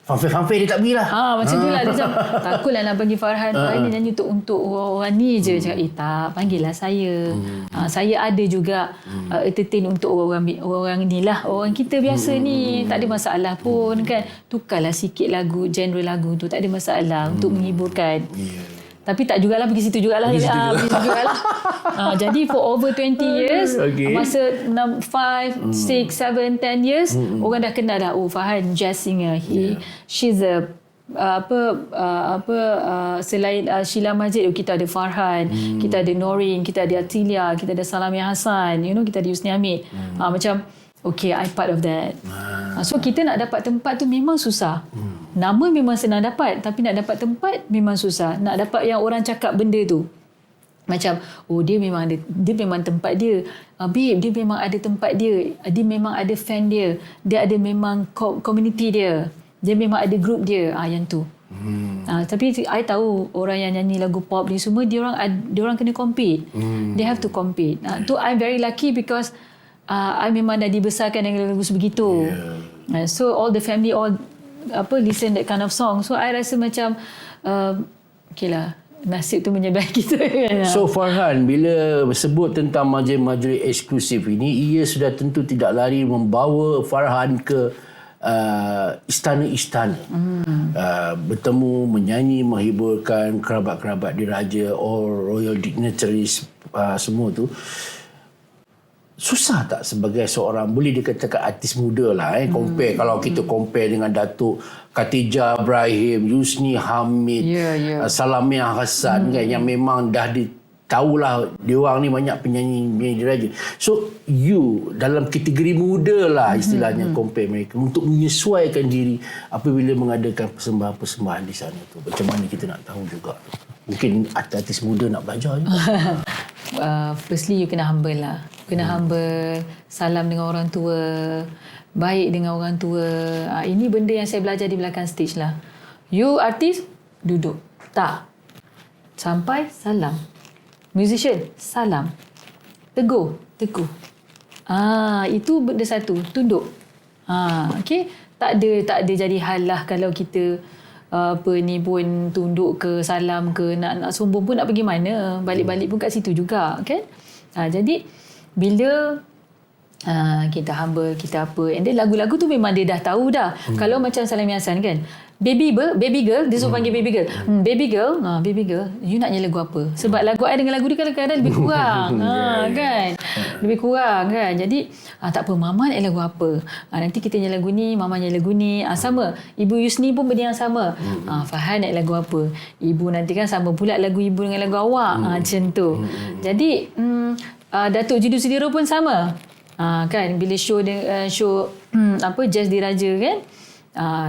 Fanfare dia tak pergi lah. Macam tu lah. Dia macam takutlah nak panggil Farhan. Farhan ni nyanyi untuk orang ni je. Cakap, tak, panggil lah saya. Saya ada juga entertain untuk orang ni lah. Orang kita biasa ni. Tak ada masalah pun kan. Tukarlah sikit lagu, genre lagu tu. Tak ada masalah untuk menghiburkan. Tapi tak jugalah pergi situ jugalah. Jadi for over 20 years, masa 5, 6, 7, 10 years, orang dah kenal dah, Farhan jazz singer. She's a selain Sheila Majid, kita ada Farhan, kita ada Norin, kita ada Atilia, kita ada Salamia Hassan, kita ada Yusni Hamid. Macam I part of that. So kita nak dapat tempat tu memang susah. Nama memang senang dapat, tapi nak dapat tempat memang susah. Nak dapat yang orang cakap benda tu. Macam dia memang tempat dia. Babe, dia memang ada tempat dia. Dia memang ada fan dia. Dia ada memang community dia. Dia memang ada group dia. Yang tu. Tapi I tahu orang yang nyanyi lagu pop ni semua, dia orang kena compete. They have to compete. Tu I'm very lucky because I memang dah dibesarkan dengan lagu sebegitu. So all the family listen that kind of song. So I rasa macam nasib tu menyebabkan kita. So Farhan, bila sebut tentang majlis-majlis eksklusif ini, ia sudah tentu tidak lari membawa Farhan ke istana-istana. Bertemu, menyanyi, menghiburkan kerabat-kerabat diraja, all royal dignitaries, semua tu. Susah tak sebagai seorang, boleh dikatakan artis muda lah, compare, kalau kita compare dengan Datuk Khatijah Ibrahim, Yusni Hamid, Salamia Hassan, kan, yang memang dah tahulah diorang ni banyak penyanyi diraja. So you dalam kategori muda lah istilahnya, compare mereka untuk menyesuaikan diri apabila mengadakan persembahan-persembahan di sana tu. Macam mana kita nak tahu juga. Mungkin artis muda nak belajar juga. Firstly, you kena humble lah. kena humble, salam dengan orang tua, baik dengan orang tua. Ini benda yang saya belajar di belakang stage lah. You artis, duduk. Tak. Sampai, salam. Musician, salam. Tegur. Itu benda satu. Tunduk. Okay. Tak ada jadi hal lah kalau kita pun tunduk ke, salam ke, nak sombong pun nak pergi mana. Balik-balik pun kat situ juga. Kan? Jadi, bila kita humble, kita apa. And then lagu-lagu tu memang dia dah tahu dah. Kalau macam Salami Hassan kan. Baby girl, dia suruh panggil baby girl. Baby girl, you nak nyanyi lagu apa? Sebab lagu I dengan lagu dia kadang-kadang lebih kurang. Kan? Lebih kurang kan. Jadi, tak apa, Mama nak lagu apa? Nanti kita nyanyi lagu ni, Mama nyanyi lagu ni. Sama. Ibu Yusni pun benda yang sama. Farhan nak lagu apa? Ibu nanti kan sama pula lagu ibu dengan lagu awak. Macam tu. Jadi, Datuk Judy Sudiro pun sama. Kan? Bila show Jazz Diraja kan?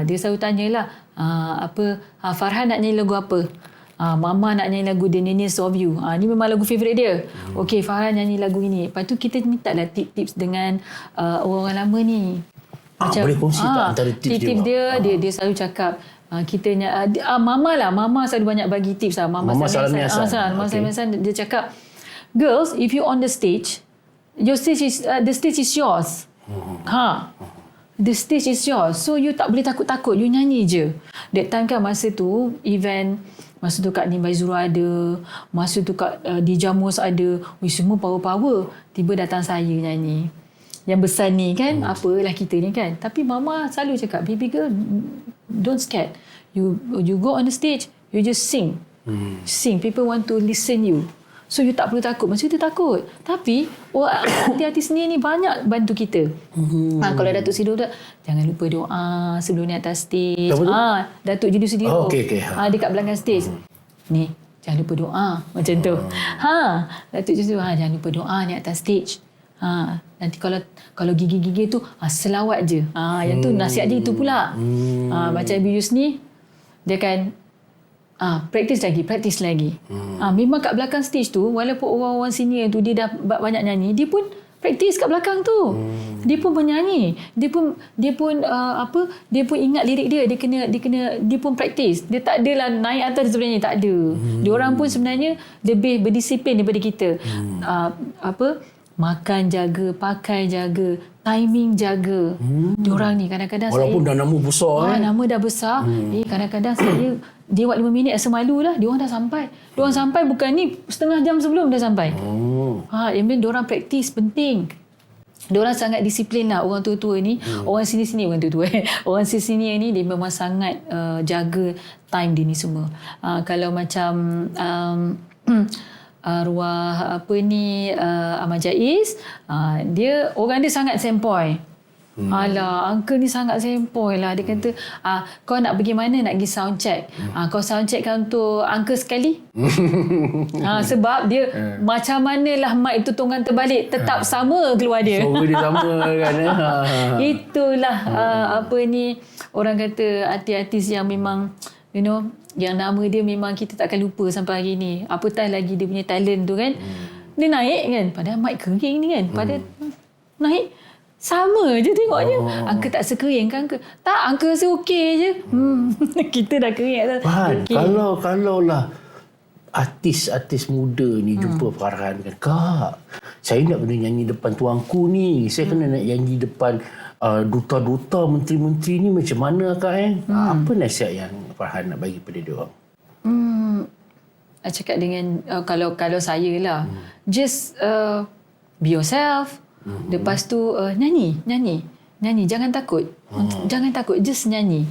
Dia selalu tanyalah Farhan nak nyanyi lagu apa? Mama nak nyanyi lagu The Nearness of You. Ni memang lagu favourite dia. Okey, Farhan nyanyi lagu ini. Lepas tu kita minta lah tips dengan orang-orang lama ni. Boleh kongsi tak antara tips dia? Dia selalu cakap Mama selalu banyak bagi tips lah. Mama Salami Hassan dia cakap, girls, if you on the stage, the stage is yours. The stage is yours. So you tak boleh takut-takut. You nyanyi je. That time kan masa tu event, masa tu kat Nimbai Zuro ada, masa tu kat di Jamus ada. Semua power-power. Tiba datang saya nyanyi. Yang besar ni kan, apalah kita ni kan. Tapi Mama selalu cakap, baby girl, don't scared. You go on the stage, you just sing. Sing. People want to listen you. So you tak perlu takut. Maksud tu takut. Tapi artis ni banyak bantu kita. Kalau Datuk Sidro tu, jangan lupa doa sebelum ni atas stage. Datuk Judy Sudiro. Dekat belakang stage. Ni, jangan lupa doa. Macam tu. Datuk Judy Sudiro, jangan lupa doa ni atas stage. Nanti kalau gigi-gigi tu selawat je. Yang tu nasihat dia itu pula. Macam Ibu Yusni, dia kan practice lagi. Memang kat belakang stage tu, walaupun orang-orang senior tu dia dah banyak nyanyi, dia pun practice kat belakang tu. Dia pun menyanyi. Dia pun ingat lirik dia. Dia pun practice. Dia tak adalah naik atas sebenarnya, tak ada. Diorang pun sebenarnya lebih berdisiplin daripada kita. Makan jaga, pakai jaga, timing jaga. Diorang ni kadang-kadang walaupun dah nama besar nama dah besar, kadang-kadang saya dia buat 5 minit rasa malu lah. Diorang dah sampai. Diorang sampai bukan ni setengah jam sebelum dah sampai. Diorang praktis penting. Diorang sangat disiplin lah orang tua-tua ni. Orang sini-sini orang tua-tua. Orang sini-sini ni dia memang sangat jaga time dia ni semua. Kalau macam arwah Ahmad Jaiz, dia orang dia sangat sempoi. Alah, uncle ni sangat sempoi lah. Dia kata, kau nak pergi mana nak pergi sound check? Kau sound check kan untuk uncle sekali? Sebab dia macam manalah mic tu tonggang terbalik, tetap sama keluar dia. Suara dia sama kan. Itulah orang kata artis-artis yang memang yang nama dia memang kita takkan lupa sampai hari ni. Apatah lagi dia punya talent tu kan. Dia naik kan. Padahal mic kering ni kan. Padahal naik sama je tengoknya. Uncle tak sekering kan? Tak, Uncle rasa okey je. Kita dah kering. Okay. Kalau lah artis-artis muda ni jumpa Farhan kan. Kak, saya nak kena nyanyi depan tuanku ni. Saya kena nak nyanyi depan duta-duta, menteri-menteri ni macam mana Kak? Apa nasihat yang Farhan nak bagi pada dia orang? Cakap dengan kalau saya lah, just be yourself. Lepas tu nyanyi, jangan takut. Jangan takut, just nyanyi.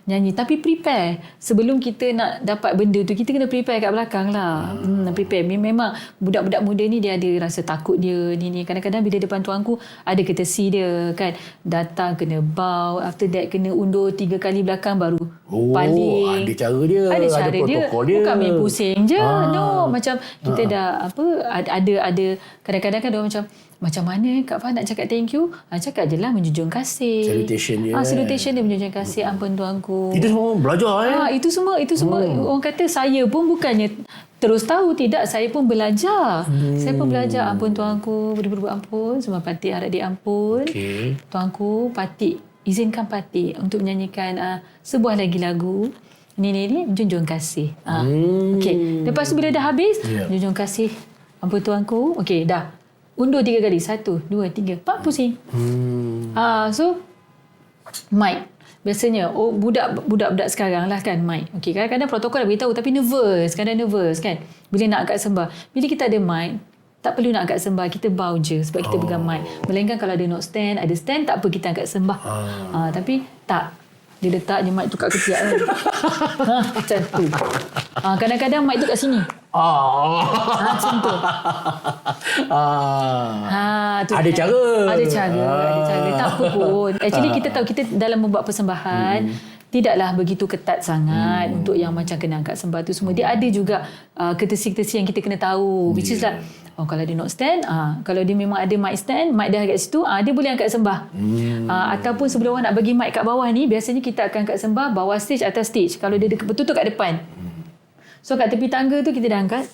Tapi prepare. Sebelum kita nak dapat benda tu, kita kena prepare kat belakang lah. Prepare. Memang budak-budak muda ni dia ada rasa takut dia ni. Kadang-kadang bila depan tuanku ada courtesy dia kan. Datang kena bow, after that kena undur 3 kali belakang baru paling. Ada cara dia. Ada protokol dia. Bukan main pusing je. No, macam kita dah ada kadang-kadang kan dia macam mana Kak Fah nak cakap thank you? Cakap je lah menjunjung kasih. Salutation dia. Salutation dia menjunjung kasih. Ampun tuanku. Itu semua belajar Itu semua orang kata saya pun bukannya terus tahu, tidak, saya pun belajar. Saya pun belajar, ampun tuanku, beribu-ribu ampun, semua Patik harap diampun. Tuanku, Patik, izinkan Patik untuk menyanyikan sebuah lagi lagu. Ni, junjung kasih. Okey. Lepas tu bila dah habis, junjung kasih, ampun tuanku. Okey, dah. Undur 3 kali. 1, 2, 3, 4 pusing. So, mic. Biasanya budak-budak sekarang lah kan mic. Okey, kadang-kadang protokol dah beritahu tapi nervous kan. Bila nak angkat sembah. Bila kita ada mic, tak perlu nak angkat sembah, kita bow je sebab kita pegang mic. Melainkan kalau ada note stand, ada stand, tak apa kita angkat sembah. Tapi tak. Dia letak je mic tu kat ketiak kan. Macam tu. Kadang-kadang mic tu kat sini. Macam tu. Tu ada cara. Ada cara. Tak apa pun. Actually kita tahu, kita dalam membuat persembahan tidaklah begitu ketat sangat untuk yang macam kena angkat sembah tu semua. Dia ada juga ketesi-ketesi yang kita kena tahu. Which is like, kalau dia note stand, kalau dia memang ada mic stand, mic dah kat situ, dia boleh angkat sembah. Ataupun sebelum orang nak bagi mic kat bawah ni, biasanya kita akan angkat sembah bawah stage, atas stage. Kalau dia betul tu kat depan. So kat tepi tangga tu kita dah angkat.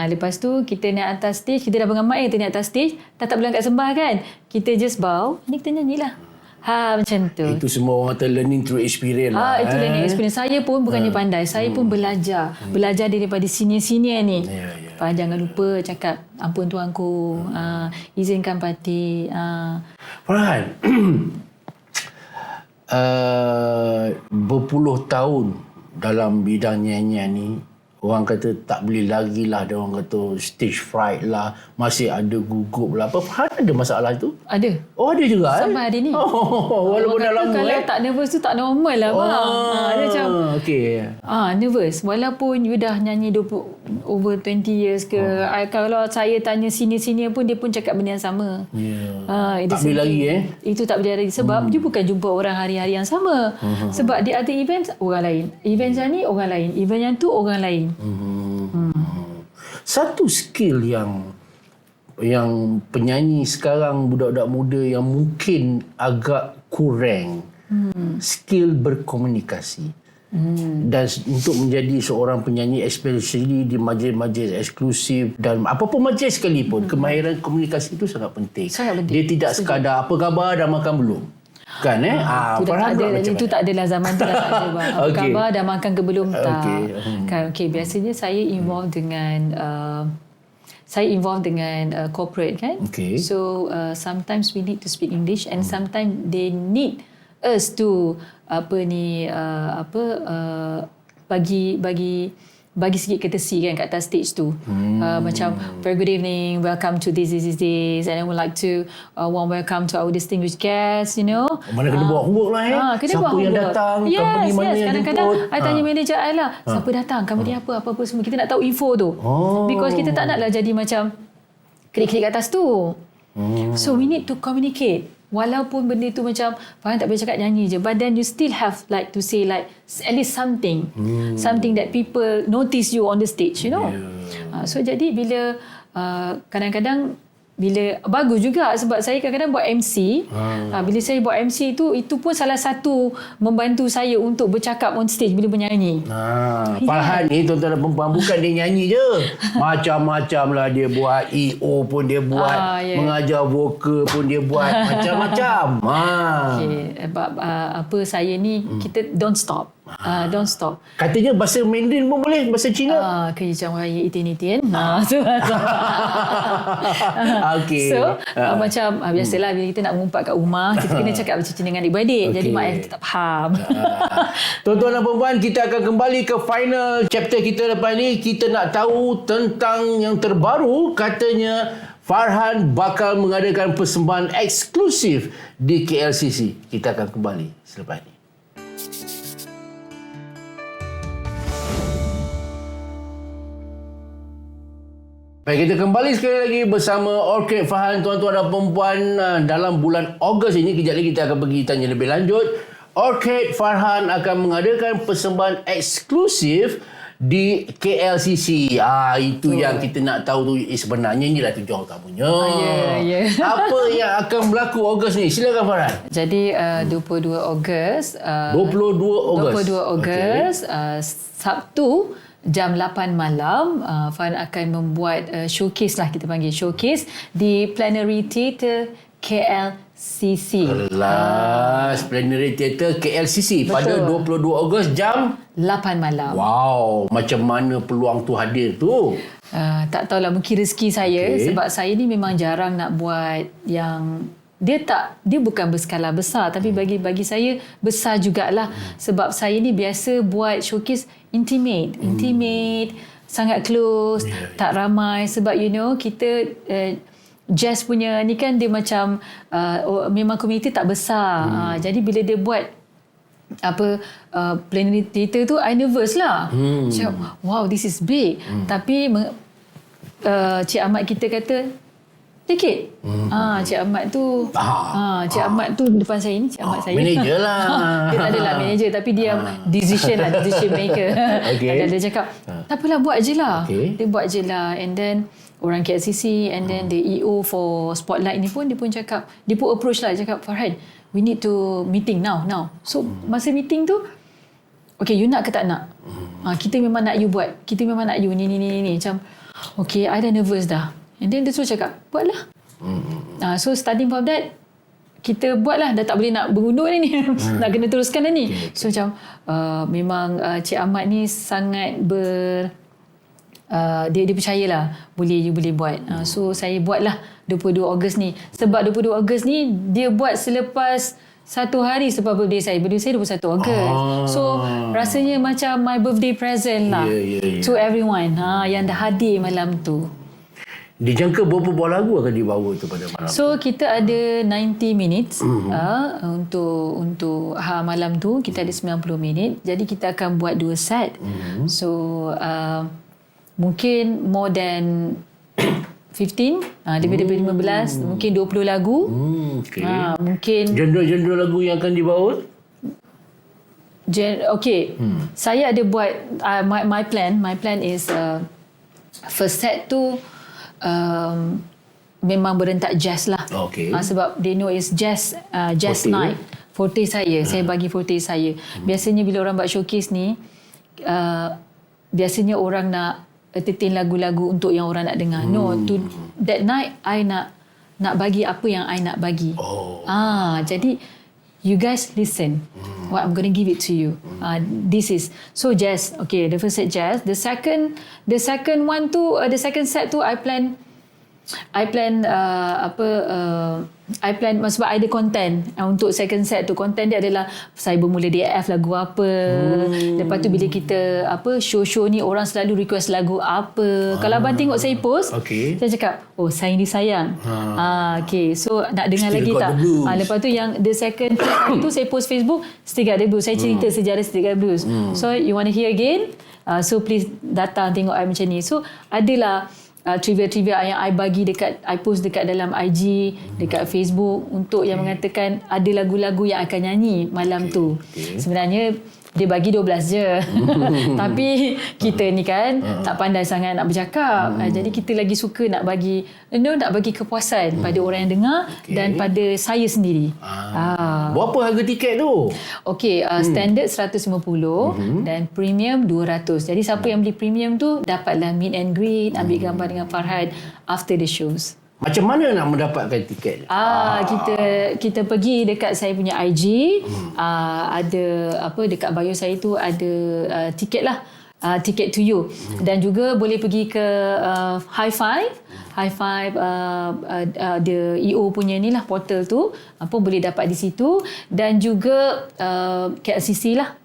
Lepas tu kita naik atas stage, kita dah pegang mic, kita naik atas stage, tak boleh angkat sembah kan. Kita just bow, ni kita nyanyilah. Macam tu. Itu semua orang kata learning through experience lah. Itu learning experience. Saya pun bukannya pandai. Saya pun belajar. Belajar daripada senior-senior ni. Jangan lupa cakap, ampun tuanku, izinkan Patik. Farhan, berpuluh tahun dalam bidang nyanyian ni, orang kata tak boleh lagi lah. Dia orang kata stage fright lah. Masih ada gugup lah. Apa Farhan ada masalah tu? Ada. Ada juga sampai hari ni. Walaupun dah lama. Kalau tak nervous tu tak normal lah bang. Dia macam nervous. Walaupun you dah nyanyi over 20 years ke. Kalau saya tanya senior-senior pun, dia pun cakap benda yang sama. Tak boleh lagi Itu tak boleh lagi. Sebab you bukan jumpa orang hari-hari yang sama. Sebab di other events orang lain. Event yang ni orang lain. Event yang tu orang lain. Satu skill yang penyanyi sekarang, budak-budak muda yang mungkin agak kurang, skill berkomunikasi. Dan untuk menjadi seorang penyanyi, especially di majlis-majlis eksklusif dan apa-apa majlis sekalipun, kemahiran komunikasi itu sangat penting. Dia tidak sekadar apa khabar, dah makan belum. Kan itu tak adalah zaman tu dah tak ada bang. Apa khabar, dah makan ke belum, tak. Biasanya saya involved dengan corporate kan. So sometimes we need to speak English and sometimes they need us to bagi sikit courtesy kan kat atas stage tu. Macam, very good evening, welcome to this, and I would like to warm welcome to our distinguished guests, Mana kena buat homework lah siapa yang datang, company mana yang kadang-kadang jemput. I tanya manager I lah, siapa datang, company apa semua. Kita nak tahu info tu. Because kita tak naklah jadi macam klik-klik kat atas tu. So we need to communicate. Walaupun benda tu macam Farhan tak boleh cakap nyanyi je, but then you still have like to say like at least something that people notice you on the stage, So jadi bila kadang-kadang bila bagus juga sebab saya kadang-kadang buat MC. Bila saya buat MC itu pun salah satu membantu saya untuk bercakap on stage bila bernyanyi. Farhan ni tuan-tuan dan perempuan, bukan dia nyanyi je. Macam-macam lah dia buat. EO pun dia buat. Mengajar vokal pun dia buat. Macam-macam. Saya ni, kita don't stop. Don't stop. Katanya bahasa Mandarin pun boleh, bahasa Cina. Kejauhan itin-itin. So macam biasalah bila kita nak mengumpat kat rumah, kita kena cakap macam Cina dengan adik-beradik. Jadi mak ayah tetap faham. Tuan-tuan dan perempuan, kita akan kembali ke final chapter kita lepas ni. Kita nak tahu tentang yang terbaru. Katanya Farhan bakal mengadakan persembahan eksklusif di KLCC. Kita akan kembali selepas ini. Baik, kita kembali sekali lagi bersama Orchid Farhan, tuan-tuan dan perempuan. Dalam bulan Ogos ini, kejap lagi kita akan pergi tanya lebih lanjut. Orchid Farhan akan mengadakan persembahan eksklusif di KLCC. Itu yang kita nak tahu tu. Sebenarnya inilah tujuan utamanya. Apa yang akan berlaku Ogos ni? Silakan Farhan. Jadi 22 Ogos. 22 Ogos. Sabtu jam 8 malam Farhan akan membuat showcase lah, kita panggil showcase di Plenary Theatre KLCC. Plenary Theatre KLCC. Betul. Pada 22 Ogos jam 8 malam. Wow, macam mana peluang tu hadir tu? Tak tahulah, mungkin rezeki saya. Sebab saya ni memang jarang nak buat yang dia bukan berskala besar, tapi bagi saya besar jugalah. Sebab saya ni biasa buat showcase intimate, sangat close, tak ramai. Sebab kita jazz punya ni kan dia macam memang komuniti tak besar. Jadi bila dia buat Plenary Theatre tu, I nervous lah. Macam, wow, this is big. Tapi Cik Ahmad kita kata sikit. Cik Ahmad tu Cik Ahmad tu depan saya ni, Cik Ahmad saya. Manager lah. Dia tak adalah manager, tapi dia decision maker. Dia cakap, tak apalah, buat je lah. Dia buat je lah. And then orang KLCC and then the EO for Spotlight ni pun, dia pun cakap, dia pun approach lah, dia cakap, Farhan, we need to meeting now. So masa meeting tu, okay, you nak ke tak nak? Kita memang nak you buat, kita memang nak you ni. Macam, okay, I dah nervous dah. And then dia suruh cakap, buatlah. So starting from that, kita buatlah. Dah tak boleh nak berundur ni. Nak kena teruskan dah ni. So macam, memang Cik Ahmad ni sangat dia percayalah you boleh buat. So saya buatlah 22 Ogos ni. Sebab 22 Ogos ni dia buat selepas 1 hari selepas birthday saya. Birthday saya 21 Ogos. So rasanya macam my birthday present lah to everyone yang dah hadir malam tu. Dijangka berapa buah lagu akan dibawa tu pada malam so, tu? Kita ada 90 minutes untuk malam tu. Kita ada 90 minit. Jadi kita akan buat 2 set. So mungkin more than 15, lebih daripada 15, mungkin 20 lagu. Mungkin genre lagu yang akan dibawa? Saya ada buat my plan is first set tu memang berentak jazz lah. Sebab they know it's jazz night. Forte saya bagi forte saya. Biasanya bila orang buat showcase ni, biasanya orang nak entertain lagu-lagu untuk yang orang nak dengar. That night I nak bagi apa yang I nak bagi. Jadi you guys listen. What I'm going to give it to you. This is so jazz. Okay, the first set jazz. The second one tu, the second set tu I plan sebab ada content untuk second set tu. Content dia adalah saya bermula DAF lagu apa. Lepas tu bila kita show ni orang selalu request lagu apa. Kalau abang tengok saya post, saya cakap, oh saya ni sayang. Okay, so nak dengar lagi tak? Lepas tu yang the second tu saya post Facebook, Still Got The Blues. Saya cerita sejarah Still Got The Blues. So you want to hear again? So please datang tengok I macam ni. So adalah trivia yang I bagi I post dekat dalam IG, dekat Facebook untuk yang mengatakan ada lagu-lagu yang akan nyanyi malam tu. Sebenarnya dia bagi 12 je. Tapi kita ni kan tak pandai sangat nak bercakap. Jadi kita lagi suka nak bagi kepuasan pada orang yang dengar dan pada saya sendiri. Berapa harga tiket tu? Standard 150 dan premium 200. Jadi siapa yang beli premium tu dapatlah meet and greet, ambil gambar dengan Farhan after the shows. Macam mana nak mendapatkan tiket? Kita pergi dekat saya punya IG. Ada dekat bio saya tu ada tiket lah. Ticket to you. Dan juga boleh pergi ke High Five the EO punya ni lah, portal tu boleh dapat di situ. Dan juga KLCC lah.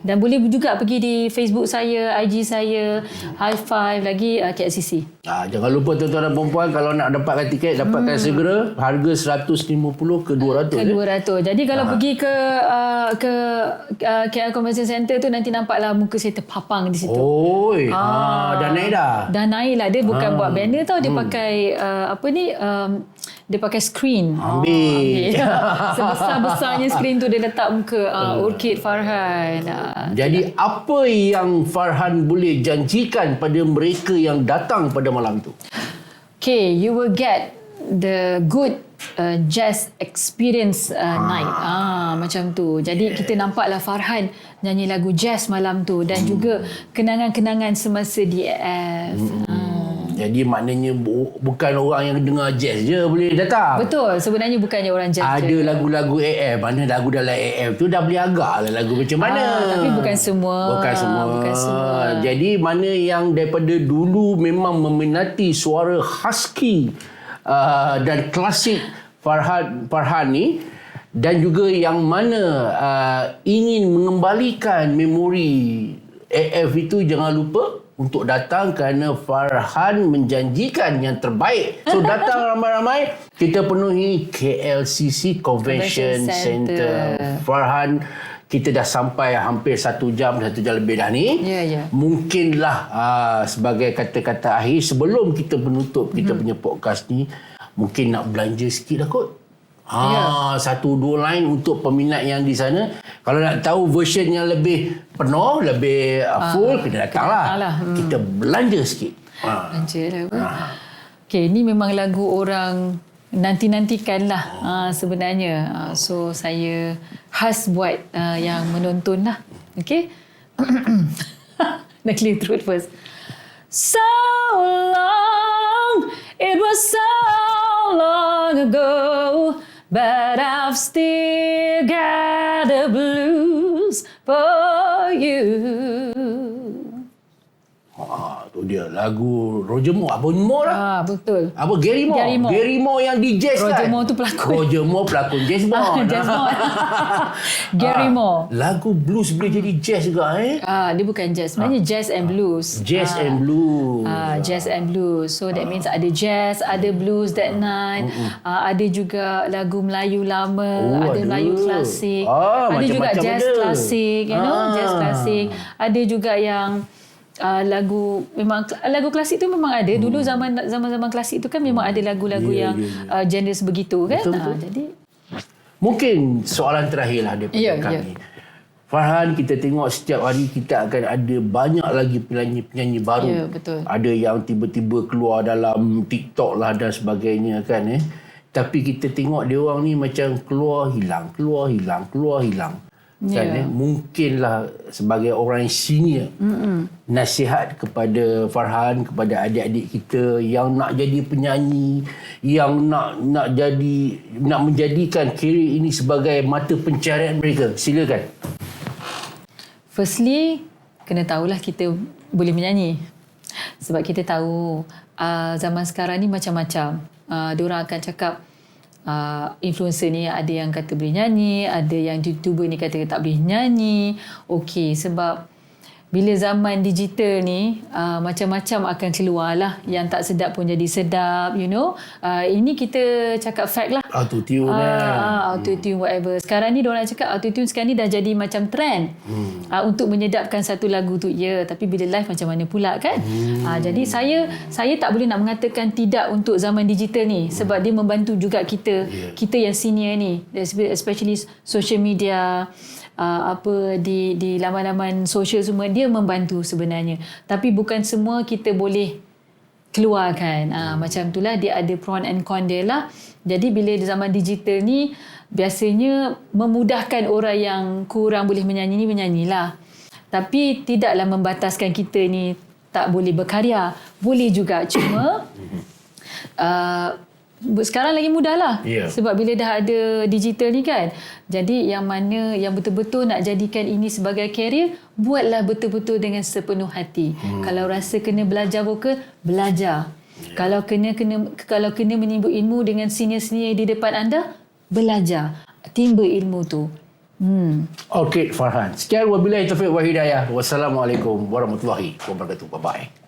Dan boleh juga pergi di Facebook saya, IG saya, High Five lagi KLCC. Jangan lupa tuan-tuan dan perempuan, kalau nak dapatkan tiket, dapatkan segera. Harga 150 ke 200. Ke 200. Jadi kalau pergi ke KL Convention Center tu, nanti nampaklah muka saya terpapang di situ. Dah naik dah? Dah naik lah. Dia bukan buat banner tau. Dia pakai dia pakai screen. Ambil. Sebesar-besarnya screen tu dia letak muka Orchid Farhan. Jadi apa yang Farhan boleh janjikan pada mereka yang datang pada malam tu? Okay, you will get the good jazz experience night. Macam tu. Jadi kita nampaklah Farhan nyanyi lagu jazz malam tu dan juga kenangan-kenangan semasa di AF. Jadi maknanya bukan orang yang dengar jazz je boleh datang. Betul. Sebenarnya bukannya orang jazz ada je. lagu-lagu AF. Mana lagu dalam AF tu dah boleh agak lah lagu macam mana. Tapi bukan semua. Bukan semua. Jadi mana yang daripada dulu memang meminati suara husky dan klasik Farhan ni, dan juga yang mana ingin mengembalikan memori AF itu, jangan lupa untuk datang kerana Farhan menjanjikan yang terbaik. So datang ramai-ramai, kita penuhi KLCC Convention Center. Farhan, kita dah sampai hampir 1 jam lebih dah ni. Mungkinlah sebagai kata-kata akhir sebelum kita menutup kita punya podcast ni, mungkin nak belanja sikit lah kot. 1-2 line untuk peminat yang di sana. Kalau nak tahu version yang lebih penuh, lebih full, kita datanglah. Kita belanja sikit. Belanja lah. Okay, ni memang lagu orang nanti-nantikan lah sebenarnya. So saya khas buat yang menonton lah. Okay. Nak clear throat first. So long, it was so long ago, but I've still got the blues for you. Tu dia lagu Roger Moore. Apa Moore lah? Betul. Apa Gary Moore? Gary Moore yang di jazz Roger kan? Moore tu pelakon. Roger Moore pelakon James Bond. James Bond. Gary Moore. Lagu blues boleh jadi jazz juga Dia bukan jazz. Sebenarnya jazz and blues. Jazz and blues. Jazz and blues. So that means ada jazz, ada blues that night. Ada juga lagu Melayu lama, ada Melayu klasik. Ada juga jazz klasik, jazz klasik. Ada juga yang lagu klasik tu memang ada. Dulu zaman klasik tu kan memang ada lagu-lagu yang genre sebegitu kan. Jadi mungkin soalan terakhirlah daripada kami. Farhan, kita tengok setiap hari kita akan ada banyak lagi penyanyi-penyanyi baru. Betul. Ada yang tiba-tiba keluar dalam TikTok lah dan sebagainya kan. Tapi kita tengok dia orang ni macam keluar hilang. Mungkinlah sebagai orang yang senior, nasihat kepada Farhan, kepada adik-adik kita yang nak jadi penyanyi, yang nak menjadikan career ini sebagai mata pencaharian mereka. Silakan. Firstly, kena tahulah kita boleh menyanyi. Sebab kita tahu zaman sekarang ni macam-macam. Diorang akan cakap influencer ni ada yang kata boleh nyanyi, ada yang YouTuber ni kata tak boleh nyanyi. Okey, sebab bila zaman digital ni macam-macam akan keluar lah. Yang tak sedap pun jadi sedap, ini kita cakap fact lah. Autotune autotune whatever. Sekarang ni diorang cakap autotune sekarang ni dah jadi macam trend untuk menyedapkan satu lagu tu. Tapi bila live macam mana pula kan. Jadi saya tak boleh nak mengatakan tidak untuk zaman digital ni, sebab dia membantu juga kita yang senior ni, especially social media, di laman-laman sosial semua, dia membantu sebenarnya. Tapi bukan semua kita boleh keluarkan. Macam itulah, dia ada pro and con dia lah. Jadi bila di zaman digital ni, biasanya memudahkan orang yang kurang boleh menyanyi ni menyanyilah. Tapi tidaklah membataskan kita ni tak boleh berkarya. Boleh juga, cuma sekarang lagi mudah lah. Sebab bila dah ada digital ni kan. Jadi yang mana yang betul-betul nak jadikan ini sebagai career, buatlah betul-betul dengan sepenuh hati. Kalau rasa kena belajar vokal, belajar. Kalau kena menimba ilmu dengan senior-senior di depan anda, belajar. Timba ilmu tu. Okey Farhan. Sekian wabillahi taufiq wa hidayah. Wassalamualaikum warahmatullahi wabarakatuh. Bye-bye.